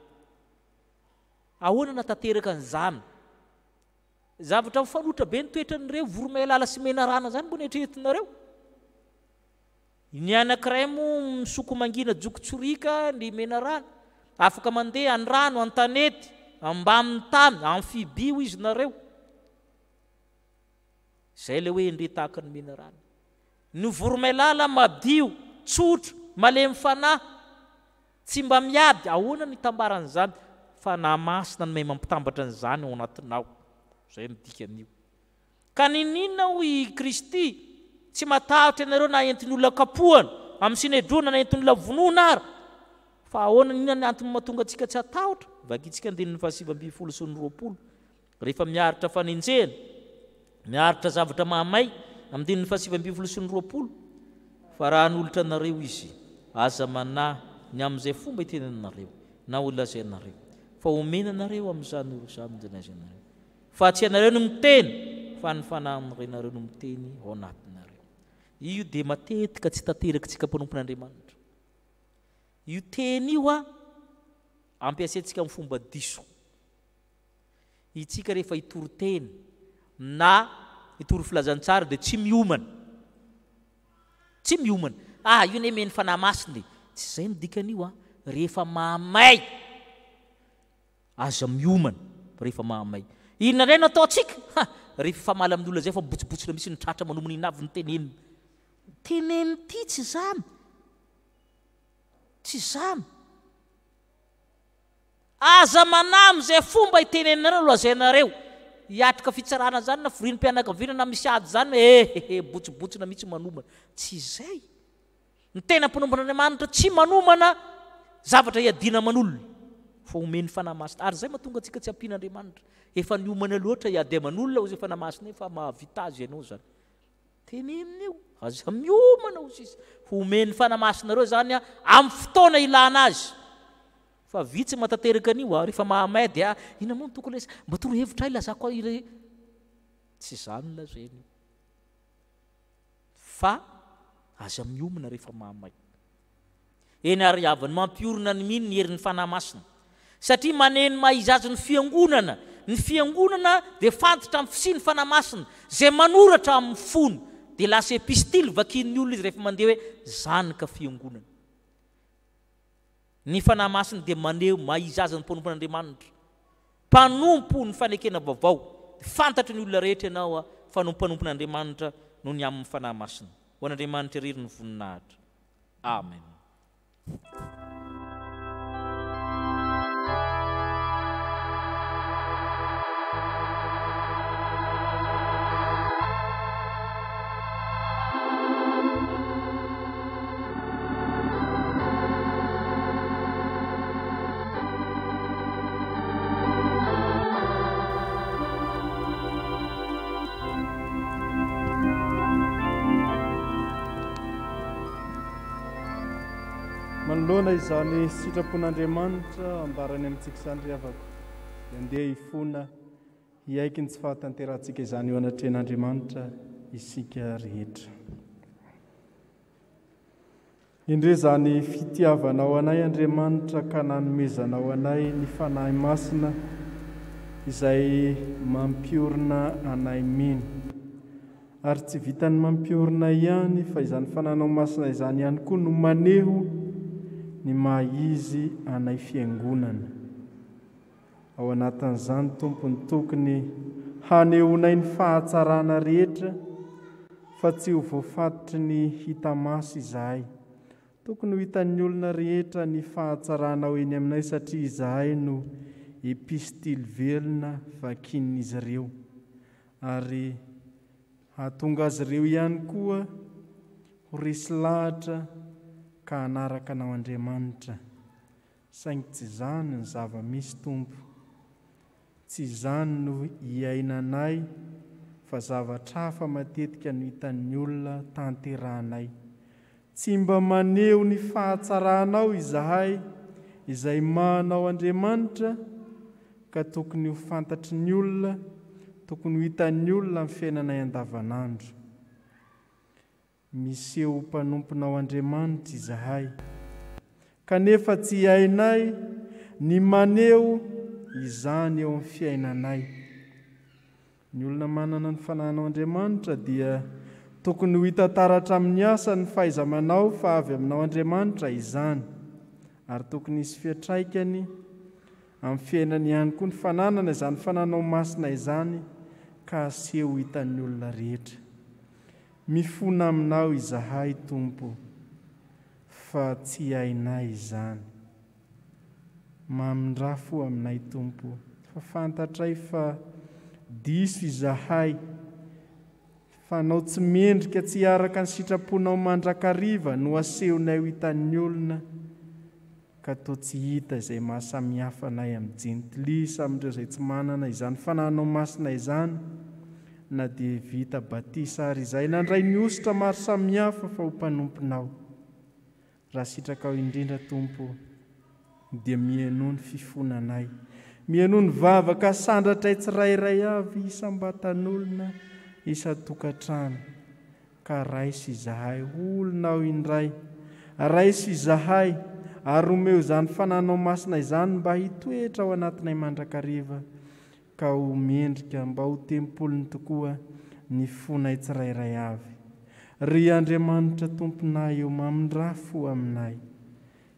Ahoana natateraka an'izany? Zavatra mifanotra be ny toetran'ireo voromailala sy menarana zany mbo neritreretinareo. Ny anankiray moa misoko mangina jokotsorika ny menarana, afaka mandeha an-drano, an-tanety, ambamin'ny tany, amfibio izy nareo. Zay le hoe endre tahaka ny menarana. Ny voromailala madio, tsotra, malemy fanahy, tsy mba miady. Ahoana ny tambaran'izany? Fanahy masina no mahay mampitambatra an'izany ao anatinao. Zay midika an'io. Ka ninona hoy Kristy? Tsy matahotra ianareo na entin'ny olona kapohana, amin'ny sinedrona na entin'ny olona vonoana ary. Fa ahoana ninona ny antony mahatonga antsika tsy hatahotra? Vakitsika andinin'ny 720 rehefa miaritra fanenjehana, miaritra zavatra mahamay, amin'ny 720. Fa raha n'olotra nareo izy, aza manahy ny amin'izay fomba itenenanareo na olazainareo, fa omenanareo amin'izany olo zaminjanazanareo. Fa tsy ianareo no miteny, fa ny fanahinareo no miteny ao anatinareo. Io dia matetika tsy tanteraka tsika mpanompon'Andriamanitra. Io teny io ampiasaintsika amin'ny fomba diso. Itsika rehefa hitory teny na hitory filazantsara dia tsy miomana. Tsy miomana. Io ne meny fanahy masina. Tsy zay ny dikan'io. Rehefa mahamay, aza miomana rehefa mahamay. Inona indray no ataontsika? Rehefa famala amin'ny olona zay fa botsobotsona misy ny tratra manomana inavy ny teneniny. Teneniny ity tsy zany. Tsy zany. Aza manahy amin'izay fomba iteneninareo lazainareo. Hiatrika fitsarana zany na firian'ny mpianakaviana na misy ady zany botsobotsona mitsy manomana. Tsy zay. Ny tena mpanompon'Andriamanitra tsy manomana zavatra hiadina aman'olona, fa omeny fanahy masina. Ary zay mahatonga antsika tsy ampian'Andriamanitra. Efa niomana loatra hiady aman'olona ho zay fanahy masina fa mahavita azy ianao zany. Tenenina io, aza miomana ho sisa. Omeny fanahy masinareo zany amin'ny fotoana ilana azy. Fa vitsy matateraka an'io rehefa mahamay dia ina moa tokony mba toro hevitra ilazako ire. Tsy zany lazainy. Fa aza miomana rehefa mahamay. Eny ary havany mampiorina ny mino ny herin'ny fanahy masina. Satria maneno mahizazy ny fiangonana. Ny fiangonana dia fantatra amin'ny fisiany fanahy masina, zay manoratra amin'ny fony. Dia lasa epistily vakin'ny olona izy rehefa mandeha hoe zanika fiangonana. Ny fanahy masina dia maneho mahizazy ny mpanompon'Andriamanitra. Mpanompo ny fanekena vaovao. Fantatry ny olona rehetra ianao fa no mpanompon'Andriamanitra no ny amin'ny fanahy masina. Ho an'Andriamanitra irery ny voninahitra. Amen. Manoloana izany sitrapon'Andriamanitra ambarany amintsika izany ry havako, andeha hifona hiaiky ny tsy fahatanterantsika izany eo anatrehan'Andriamanitra isika rehetra. Indre zany fitiavanao anay Andriamanitra ka nanomezanao anay ny fanahy masina izay mampiorina anay mino. Ary tsy vitany mampiorina ihany fa izany fananao masina izany ihany koa no maneho ny mahizy anay fiangonana. Ao anatin'izany tompony tokony hanehoanay ny fahatsarana rehetra fa tsy ho voafatotry ny hita maso izahay. Tokony ho hitan'ny olona rehetra ny fahatsarana eny aminay satria izahay no epistily velona vakin'izy ireo. Ary hahatonga azy ireo ihany koa ho resy lahatra ka hanaraka anao Andriamanitra. Saingy tsy izany ny zava-misy Tompo. Tsy izany no iainanay fa zavatra hafa matetika no hitan'ny olona tanterahanay. Tsy mba maneho ny fahatsaranao izahay izay manao Andriamanitra, ka tokony ho fantatry ny olona, tokony ho hitan'ny olona amin'ny fiainanay andavanandro. Miseho mpanomponao Andriamanitra izahay, kanefa tsy hainay ny maneho izany eo amin'ny fiainanay. Ny olona manana ny fananao Andriamanitra dia tokony ho hitantaratra amin'ny asa ny fahaiza-manao fa avy aminao Andriamanitra izany, ary tokony hisy fiantraikany amin'ny fiainany ihany koa ny fananana izany fananao masina izany, ka aseho hitan'ny olona rehetra. Mifona aminao izahay Tompo, fa tsy hainay izany. Mamindrafo aminay Tompo, fa fantatray fa diso izahay, fanao tsy mendrika tsy araka ny sitraponao mandrakariva no asehonay ho hitan'ny olona, ka toa tsy hita izay mahasamihafa anay amin'ny jentilisa amin'ireo izay tsy manana izany fananao masina izany, na dia vita batisa ary izay nandray ny ositra maro samihafa fa ho mpanomponao. Raha sitraka ao indrindra Tompo, dia mihaino ny fifonanay, mihaino ny vavaka sandratray tsirairay avy isam-batan'olona isa-tokantrano, ka raisy izahay olona ao indray, raisy izahay ary omeo izany fananao masina izany mba hitoetra ao anatinay mandrakariva, ka ho mendrika mba ho tempolony tokoa ny fonay tsirairay avy. Ry Andriamanitra Tomponay eo mamindrafo aminay.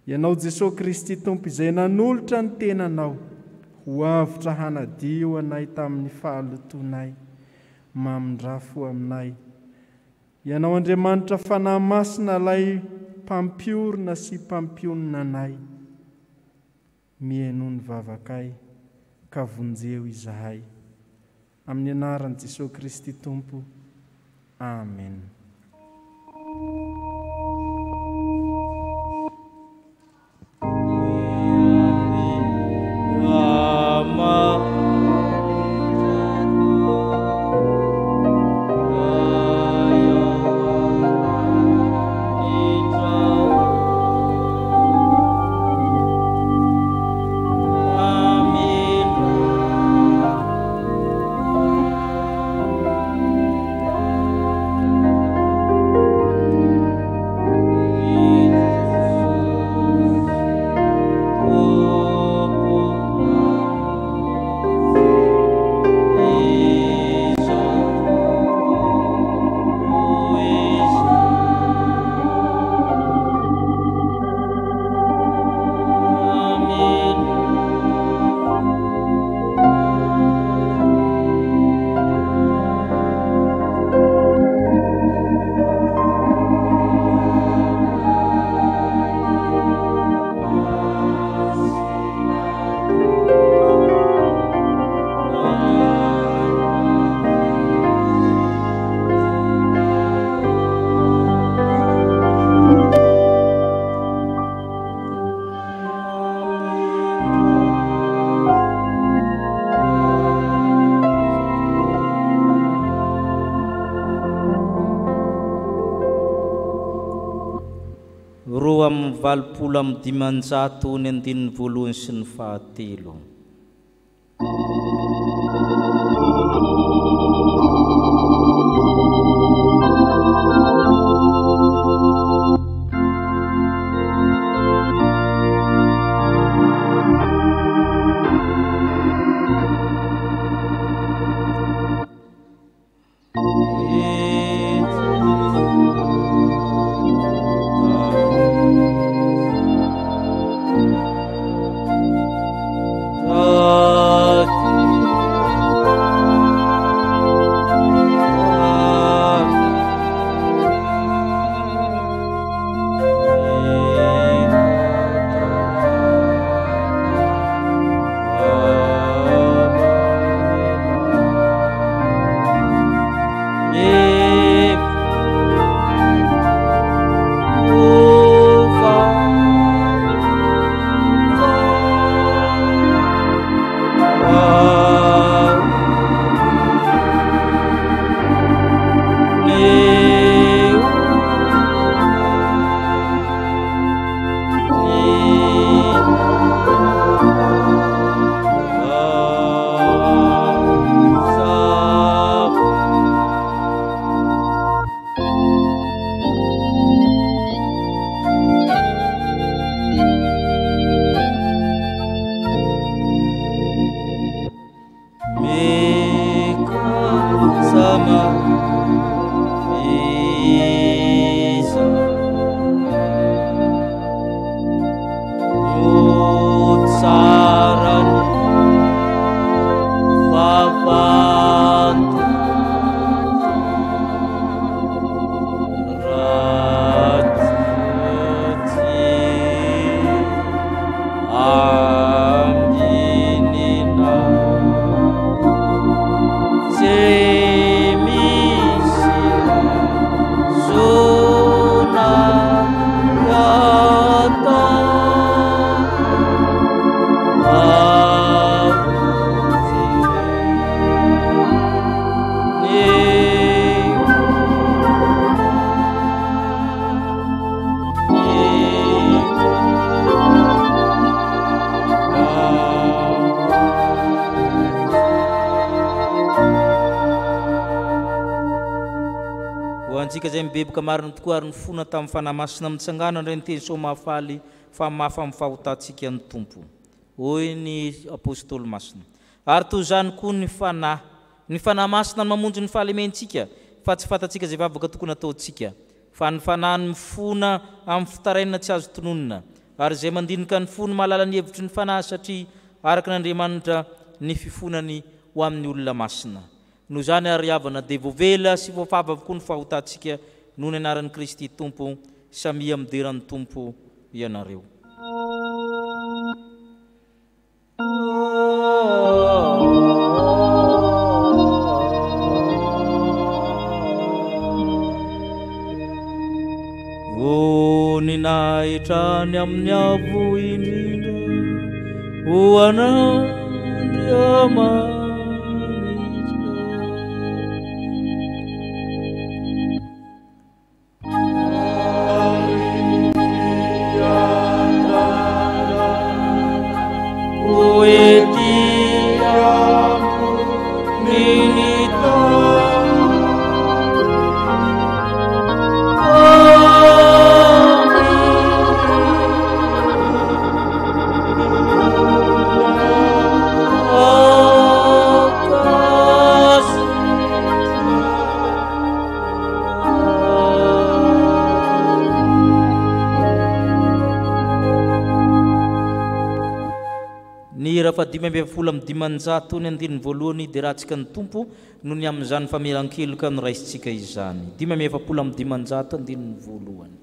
Ianao Jesosy Kristy Tompo izay nanolotra ny tenanao, ho avitra hanadio anay tamin'ny fahalotonay, mamindrafo aminay. Ianao Andriamanitra fanahy masina ilay mpampiorina sy mpampionina anay. Mihaino ny vavakay, ka vonjeo izahay. Amin'ny anaran'i Jesosy Kristy Tompo. Amen. Valopolo amin'ny dimanjato ny andininy voalohany sy ny fahatelo. antsika zay mibeboka marina tokoa ary ny fona tamin'ny fanahy masina mitsangana indray ny teny soa mahafaly fa mafa amin'ny fahotantsika ny tompo hoy ny apôstôly masina. Ary toy izany koa ny fanahy masina ny mamonjy ny fahalementsika fa tsy fantatsika zay vavaka tokony ataontsika fa ny fanahy ny mifona amin'ny fitarainana tsy azo tononina ary zay mandinika ny fony mahalala ny hevitry ny fanahy satria araka n'Andriamanitra ny fifonany ho amin'ny olona masina. Noho izany ary havana dia voavela sy voafava avokoa ny fahotantsika noho ny anaran'i Kristy Tompo samia mideran'ny Tompo ianareo. Voninahitra ny amin'ny avo indrindra ho an'Andriamanitra fa 5:5 ny andininy voalohany dia rahantsika ny tompo no ny amin'izany famelan-keloka no raisitsika izany. 5:5 andininy voalohany.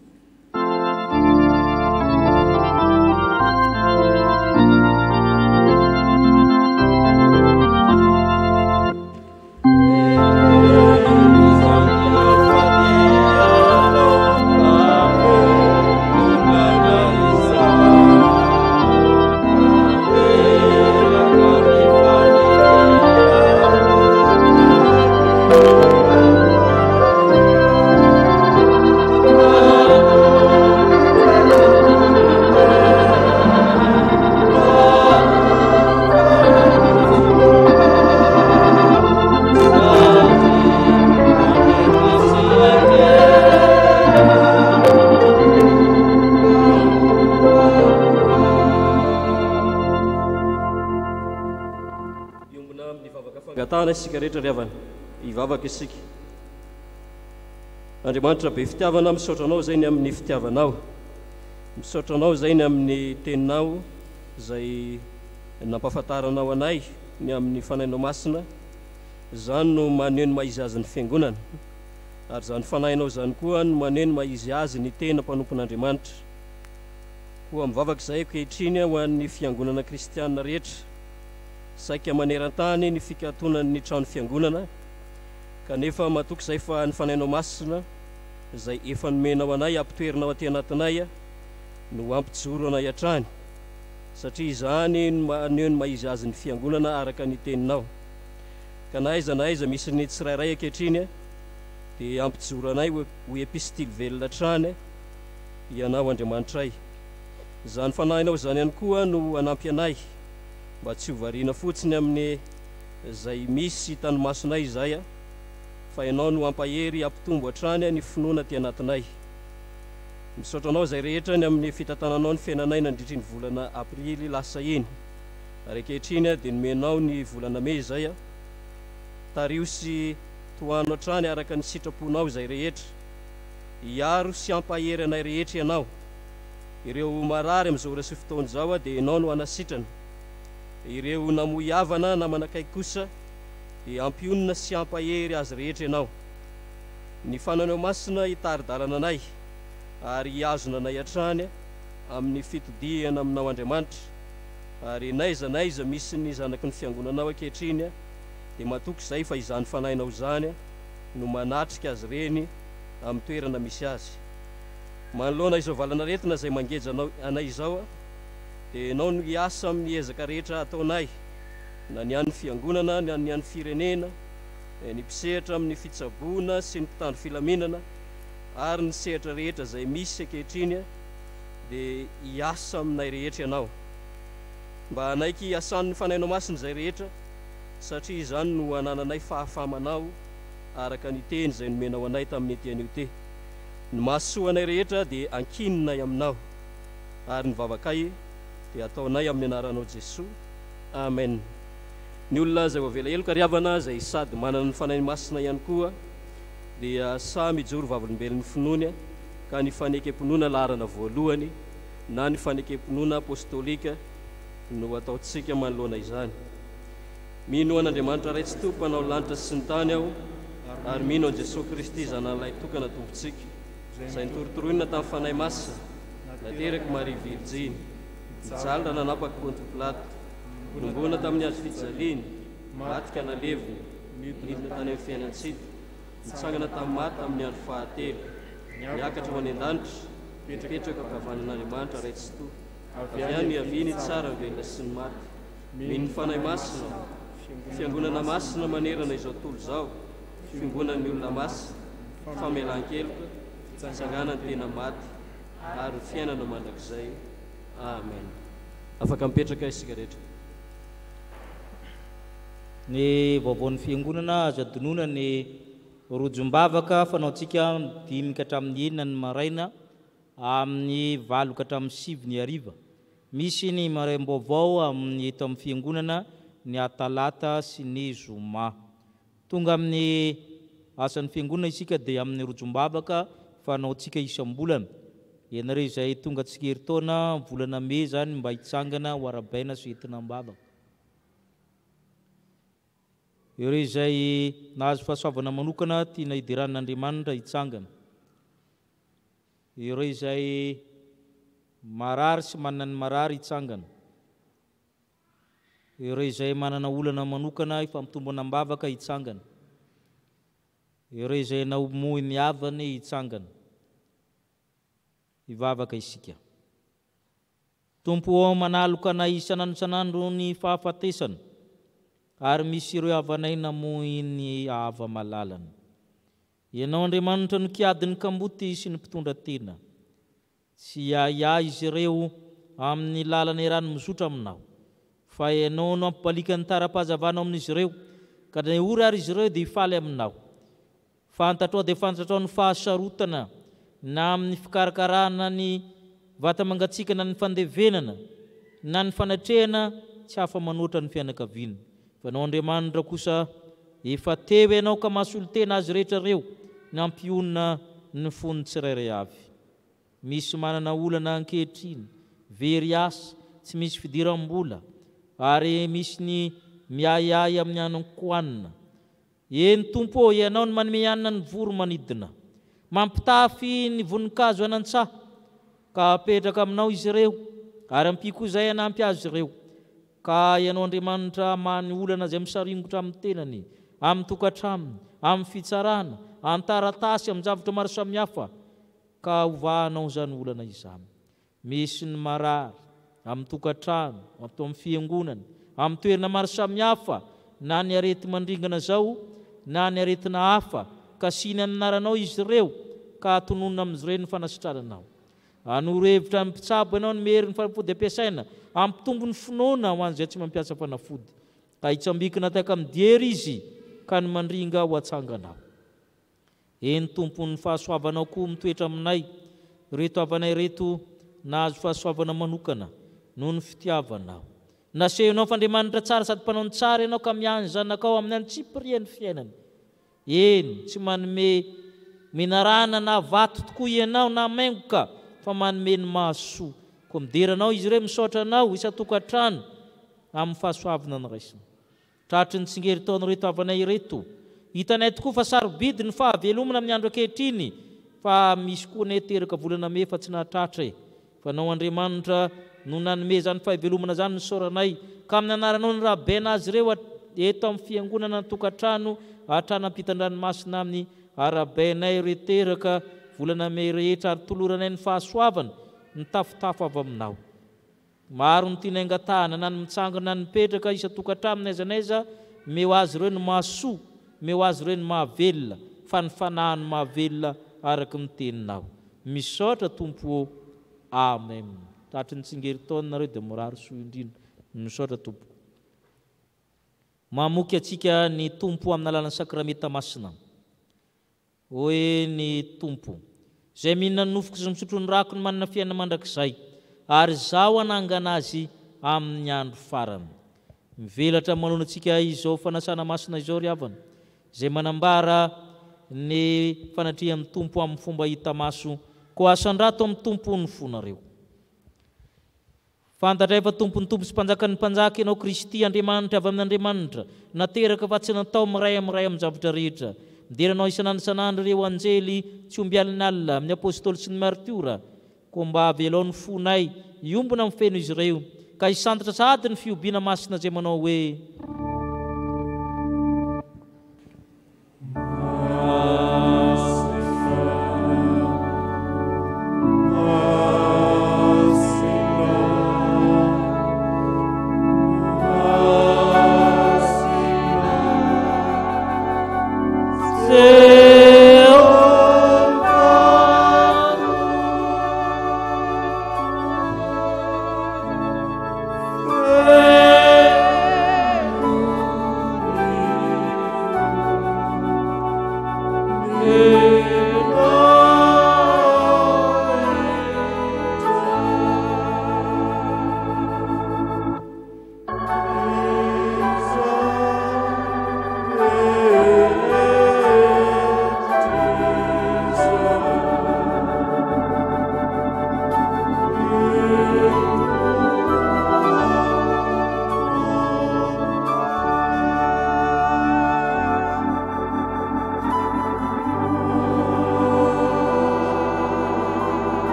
Isika rehetra ry havana hivavaka isika. Andriamanitra be fitiavana, misaotra anao zay ny amin'ny fitiavanao, misaotra anao zay ny amin'ny teninao zay nampahafantaranao anay ny amin'ny fanahinao masina, zany no maneho ny maizy azy ny fiangonana, ary zany fanahinao zany koa no maneho ny maizy azy ny tena mpanompon'Andriamanitra. Koa mivavaka zay ankehitriny ho an'ny fiangonana kristianina rehetra, saika maneran-tany ny fikatonan'ny trano fiangonana, kanefa matoky zay fa ny fanahinao masina zay efa nomenao anay ampitoerinao aty anatinay no ampijoro anay hatrany, satria izany maneho ny maizy azy ny fiangonana araka ny teninao. Ka na aiza misy ny tsirairay ankehitriny dia ampijoro anay ho epistily velona hatrany ianao Andriamanitra ay. Zany fanahinao zany ihany koa no anampy anay mba tsy ho variana fotsiny amin'ny zay misy tanomasonay zay fa ianao no ampahery ampitombo hatrany ny finoana ty anatinay. Misaotra anao zay rehetra ny amin'ny fitantananao ny fiainanay nandritry ny volana aprily lasa iny, ary ankehitriny dia nomenao ny volana May zay tario sy toano hatrany araka ny sitraponao zay rehetra, hiaro sy ampahery anay rehetra ianao. Ireo marary amin'izao resy fotoana zao dia ianao no anasitrana, ireo namoy havana na manakaiky kosa dia ampionina sy ampahery azy rehetra ianao. Ny fanahinao masina hitaridalana anay ary hiazona anay hatrany amin'ny fitodiana aminao Andriamanitra, ary naiza misy ny zanaky ny fiangonanao ankehitriny dia matoky zay fa izany fanahinao zany no manatrika azy reny amin'ny toerana misy azy. Manoloana izao valana retina zay mangeja anay izao dia ianao no hiasa amin'ny ezaka rehetra ataonay, na ny an'ny fiangonana, na ny an'ny firenena, ny mpisehatra amin'ny fitsaboana sy ny mpitandro filaminana, ary ny sehatra rehetra zay misy ankehitriny dia hiasa aminay rehetra ianao, mba anaiky hiasan'ny fanahinao masina zay rehetra, satria izany no anananay fahafamanao araka ny teny izay nomenao anay tamin'ny tian'io te. Ny mahasoa anay rehetra dia ankininay aminao, ary ny vavakay dia ataonay amin'ny anaranao Jesosy. Amen. Ny olona izay voavela heloka riavana izay sady manana ny fanahy masina ihany koa dia samy ijoro vavolombelon'ny finoana ka ny fanekam-pinoana laharana voalohany na ny fanekam-pinoana apôstôlika no ataontsika manoloana izany. Mino an'Andriamanitra ray tsy tompo anao lanitra sy ny tany aho, ary mino an Jesosy Kristy zanan'ilay tokana tompontsika izay nitorotoroina tamin'ny fanahy masina nateraka Maria Virjiny, nijalina nanapaka Ponto Pilato, nongona tamin'ny hazo fijaliany, matika nalevina, nidina tany amin'ny fiainantsika, nitsangana tamin'ny maty tamin'ny andro fahatelo, niakatra ho any an-danitra, mipetraka ankavanan'Andriamanitra ray tsy tompo, avy any niaviany tsara ny velona sy ny maty. Mino ny fanahy masina, fiangonana masina manerana izao tontolo izao, fiangonan'ny olona masina, famelan-keloka, fitsangana ny tena maty, ary ny fiainana mandrakizay. Amen. Afaka mipetraka isika rehetra. Ny vaovaon'ny fiangonana azo adonona ny rojom-bavaka fanaontsika 5 ka hatramin'ny 9 ny maraina amin'ny 8 ka hatramin'ny 7 ny hariva. Misy ny maraim-baovao amin'ny eto amin'ny fiangonana ny atalata sy ny zoma. Tonga amin'ny asan'ny fiangonana isika dia amin'ny rojom-bavaka fanaontsika isam-bolana. Ianareo izay tonga antsika herintaona volana May zany mba hitsangana ho arabaina sy entina am-bavaka. Ireo izay nahazo fahasoavana manokana tiana idiran'Andriamanitra hitsangana. Ireo izay marary sy manana ny marary hitsangana. Ireo izay manana olana manokana ifamitombona am-bavaka hitsangana. Ireo izay namoy ny havany hitsangana. Ivavaka isika. Tompo manaloka anay isanandro ny fahafatesana, ary misy ireo havanay namoy ny hava malalana. Ianao Andriamanitra no kiadin'ny kamboty sy ny mpitondra tena. Tsy ia izy ireo amin'ny lalana irany mizotra aminao, fa ianao no ampibaliaka ny tara-pahazavanao amin'izy ireo, ka ny ory ary izy ireo dia hifaly aminao. Fantatrao dia fantatrao ny fahasarotana na amin'ny fikarakarana ny vata-mangatsiaka na ny fandevenana na ny fanatrehana tsy hafa manoatra ny fianakaviana. Fa ianao Andriamanitra kosa efa teo ianao ka mahasolo tena azy rehetra ireo ny ampionona ny fony tsirairay avy. Misy manana olana ankehitriny, very asa, tsy misy fidiram-bola, ary misy ny miayay amin'ny anan-koanina. Eny Tompo, ianao ny manome hanina ny voro manidina, mampitafy ny voninkazo anan-tsaha, ka apetraka aminao izy ireo, ary ampikoizay anampy azy ireo. Ka ianao Andriamanitra many olana izay misaringotra amin'ny tenany, amin'ny tokantramony, amin'ny fitsarana, an-taratasy, amin'ny zavatra maro samihafa, ka hovahanao izany olana izany. Misy ny marary amin'ny tokantrano, amin'ny fiangonana, amin'ny toerana maro samihafa, na ny arety mandringana zao, na ny aretina hafa, ka siny anaranao izy ireo, ka atononona amin'izy ireo ny fanasitrananao. Anoro-hevitra amin'ny mpitsabo ianao ny mery ny fanafody ampiasaina, ampitombo ny finoana ho an'izay tsy mampiasa fanafody. Ka hitsambikina tahaka amin'ny diery izy, ka ny mandringa ho atsanganao. Eny Tompo, ny fahasoavanao koa mitoetra aminay, reto havanay reto nahazo fahasoavana manokana noho ny fitiavanao. Nasehonao f'Andriamanitra tsara sady mpanao ny tsara ianao ka miany zanakao amin'ny antsipirian'ny fiainany. Eny, tsy manome menarana na vato tokoa ianao na maingoka, fa manome ny mahasoa. Ko mideranao izy ireo misaotra anao isa-tokantrano amin'ny fahasoavana ny raisina. Tratry ny tsingerin-taona reto havanay reto, hitanay tokoa fa sarobidy ny fahavelomana amin'ny andro ankehitriny, fa misy koa nay teraka volana May fa tsy nahatratra. Fa anao Andriamanitra no nanome zany fahavelomana zany ny soranay, ka amin'ny anaranao ny rahabaina azy ireo eto amin'ny fiangonana ny tokantrano hatrana ampitan-dranomasina amin'ny arabainay reteraka volana May rehetra, ary toloranay ny fahasoavana ny tafotafo avy aminao. Maro ny tiana angatahana na ny mitsangana na ny mipetraka isa-tokantramony aiza n'aiza, meo azy ireo ny mahasoa, meo azy ireo ny mahavelona, fa ny fanahy ny mahavelona araka ny teninao. Misaotra Tompo. Amen. Tratry ny tsingerin-taona nareo dia morary soa indrindra. Misaotra Tompo. Mamoky atsika ny Tompo amin'ny alalan'ny sakramenta masina. hoe ny tompo zay mihinana nofoko sy misotro ny rako ny manana fiaina mandrakizay ary zaho anangana azy amin'ny andro farany. Mivelatra manonatsika izao fanasana masina izao ry havana zay manambara ny fanatrihan'ny tompo amin'ny fomba hita maso ko asandrato amin'ny tompo ny fonareo. Fantatra efa tompony tompo sy mpanjaka ny mpanjaka ianao Kristy Andriamanitra avy amin'Andriamanitra nateraka fa tsy natao miray amin'ny zavatra rehetra. Mideranao isanandro ireo anjely tsy ombialina alina amin'ny apôstôly sy ny martiora ko mba avelao ny fonay iombona amin'ny feno izy ireo ka hisantatra sady ny fiobiana masina zay manao hoe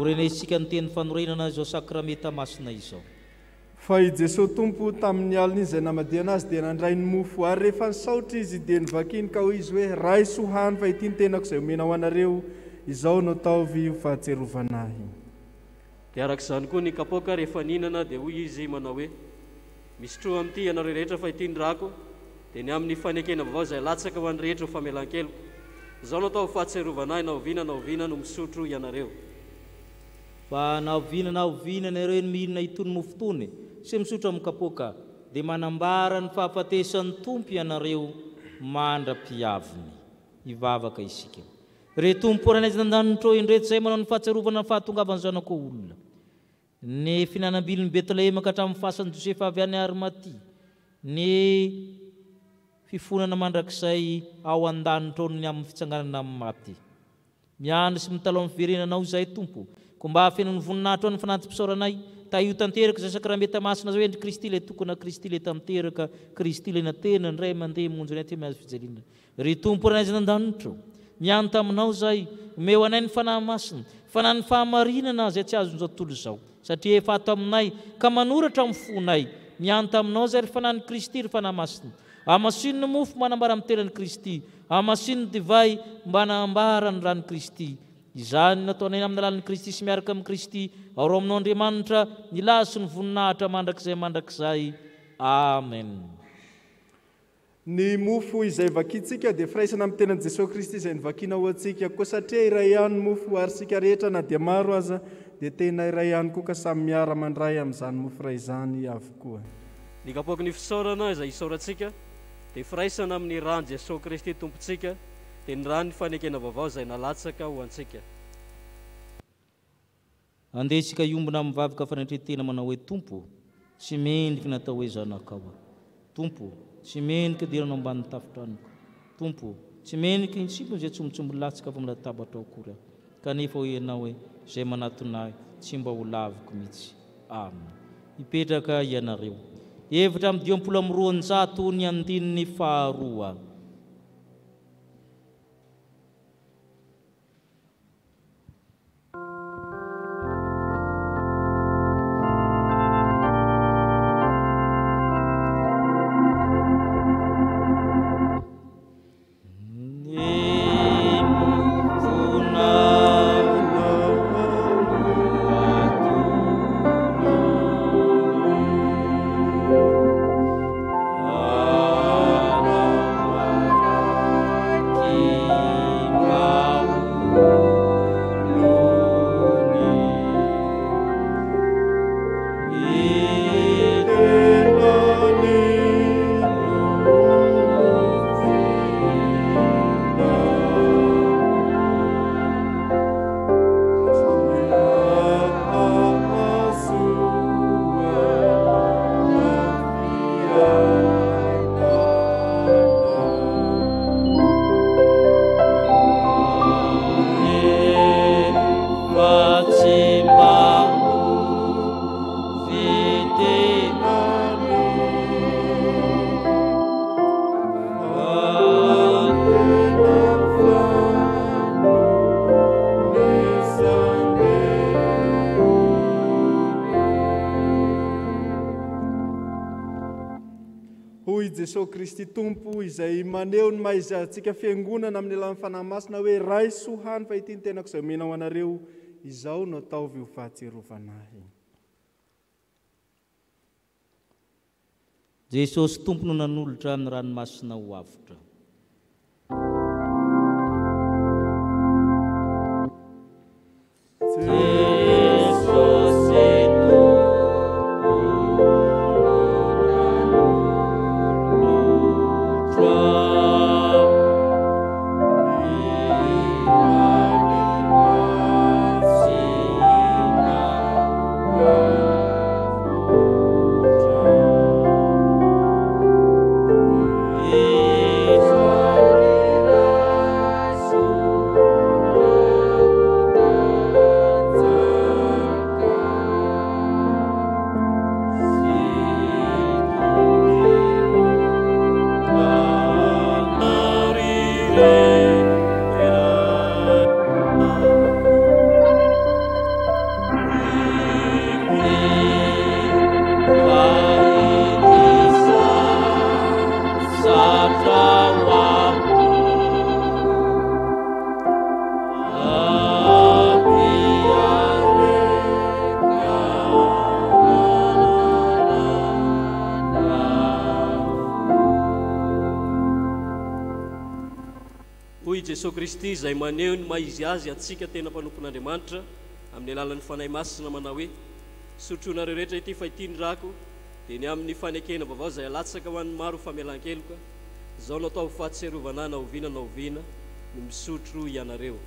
orenesika ny teny fanorenana izao sakramenta masina izao. Fa i Jesosy tompo tamin'ny alina izay namadihana azy dia nandray ny mofo ary rehefa nisaotra izy dia nivakiny ka hoy izy hoe ray sohany fa ity ny tenako izay omena ho anareo izao no ataovy ho fahatserovanahy. Dia arak'izany koa ny kapoaka rehefa ninana dia hoy izy manao hoe misotro amin'ity ianareo rehetra fa ity ny rako dia ny amin'ny fanekena vaovao izay latsaka ho an'ny rehetra ho famelan-keloko. Izao no atao ho fahatserovanahy na oviana no misotro ianareo. Fa na oviana nareo ny mihinana itony mofo tony sy misotro amin'ny kapoaka dia manambara ny fahafatesan'ny tompo ianareo mandra-piaviny. Ivavaka isika. Re tompo ranaizy nandanitro indreto izay manao ny fahatserovana ny fahatongavany zanako olona. Ny finanambiliny Betlehema ka hatramin'ny fasan'i Josefa avy any Arimatia. Ny fifonana mandrakizay ao an-danitro ny amin'ny fitsanganana amin'ny maty. Miandry sy mitalo amin'ny fiverenanao izay tompo. Ko mba hafenony voninahitro ny fanantim-pisaoranay ta io tanteraka izay sakramenta masina zao endry Kristy ilay tokona Kristy ilay tamteraka Kristy ilay natena ny ray mandeha monjy ny aty miazo fijaliana. Ry tompo ranaizy nandanitro miany taminao zay omeo anay ny fanahy masina fanahy ny fahamarinana zay tsy azon'izao tontolo izao satria efa ato aminay ka manoratra amin'ny fonay miany taminao zay ry fanahy ny Kristy ry fanahy masina. Amasino ny mofo manambara amin'ny tenan'ny Kristy, amasino ny divay mba hanambara ny ran'ny Kristy. Izany nataonay amin'ny alalan'ny Kristy sy miaraka amin'ny Kristy ao aminao Andriamanitra ny laso ny voninahitra mandrakizay. Amen. Ny mofo izay vakintsika dia firaisana amin'ny tenan' Jesosy Kristy izay nivakina ho antsika koa satria iray ihany mofo ary sika rehetra na dia maro aza dia tena iray ihany koa ka samy miara mandray amin'izany mofo iray izany avokoa. Ny kapoaka ny fisaorana izay isaorantsika dia firaisana amin'ny rany Jesosy Kristy tompontsika dia ny rany fanekena vaovao izay nalatsaka ho antsika. Andesika iombona mivavaka fanatretena manao hoe tompo tsy mendrika natao hoe zanakao. Tompo tsy mendrika diranao ambanin'ny tafotraniko. Tompo tsy mendrika intsipony izay tsombotsombo latsaka avy amin'ny latabatra ao akory aho. Kanefa ho ianao hoe izay manatonahy tsy mba ho laviko mihitsy. Amen. Hipetraka ianareo. Hevitra amin'ny 12 ny andininy faharoa. Amen. Hoy Jesosy Kristy Tompo izay maneho ny maha-izy-antsika fiangonana amin'ny alalan'ny fanahy masina hoe ray sohany fa ity ny tenako izay omena ho anareo izao no ataovy ho fahatsiarovanahy. Jesosy Tompo no nanolotra amin'ny ranomasina ho avotra. Jesosy Kristy izay maneho ny maizy azy atsika tena mpanompon'Andriamanitra amin'ny alalan'ny fanahy masina manao hoe sotronareo rehetra ity fa ity ny rako dia ny amin'ny fanekena vaovao izay alatsaka ho an'ny maro famelan-keloka izao no atao fahatsiarovana na oviana no misotro ianareo.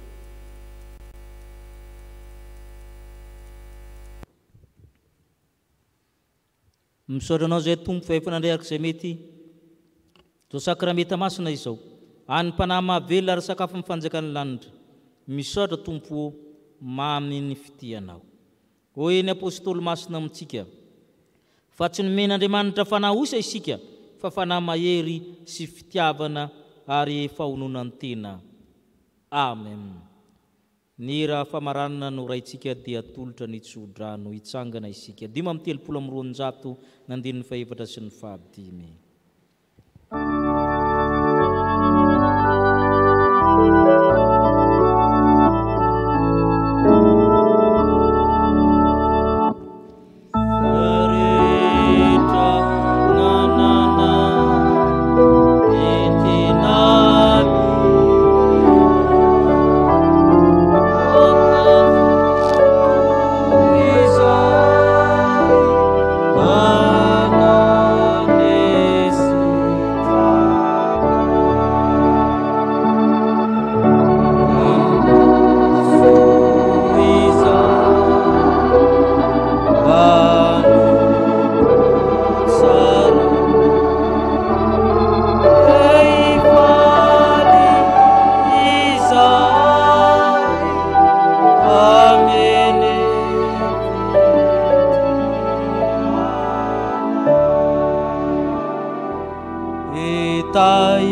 Misaotra anao izay Tompo fa efa nandrehaka izay mety zao sakramenta masina izao any mpanahy mahavelona ary sakafo mifanjakany lanitra. Misaotra Tompo mamy ny fitianao. Hoy ny apôstôly masina amintsika fa tsy nomen'Andriamanitra fanahy osa isika fa fanahy mahery sy fitiavana ary fahononany tena. Amen. Ny raha famaranana no raintsika dia tolotra ny tsodrano hitsangana isika 5:32 nandiny ny faefatra sy ny fahabimy.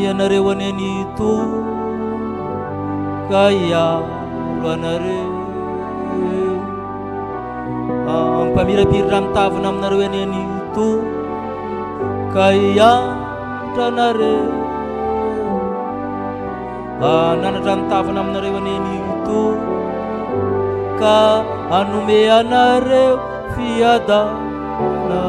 Ianareo aneny to ka iaro anareo ampamirapirira ny tavina aminareo aneny to ka iatra anareo nanatra ny tavina aminareo aneny to ka anome anareo fiadanana.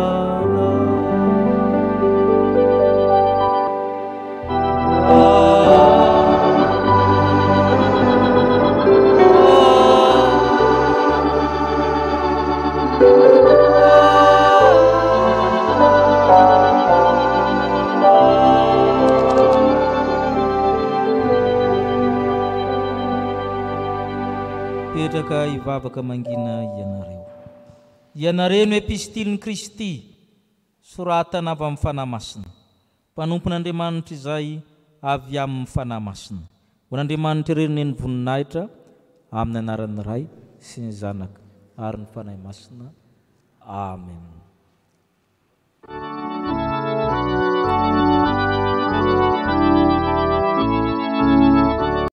Petraka ivavaka mangina ianareo no epistiliny Kristy soratana avy amin'ny fanahy masina mpanompon'Andriamanitra izay avy amin'ny fanahy masina ho an'Andriamanitra reneny voninahitra amin'ny anaran'ny Ray sy ny Zanaka ary ny fanahy masina. Amen.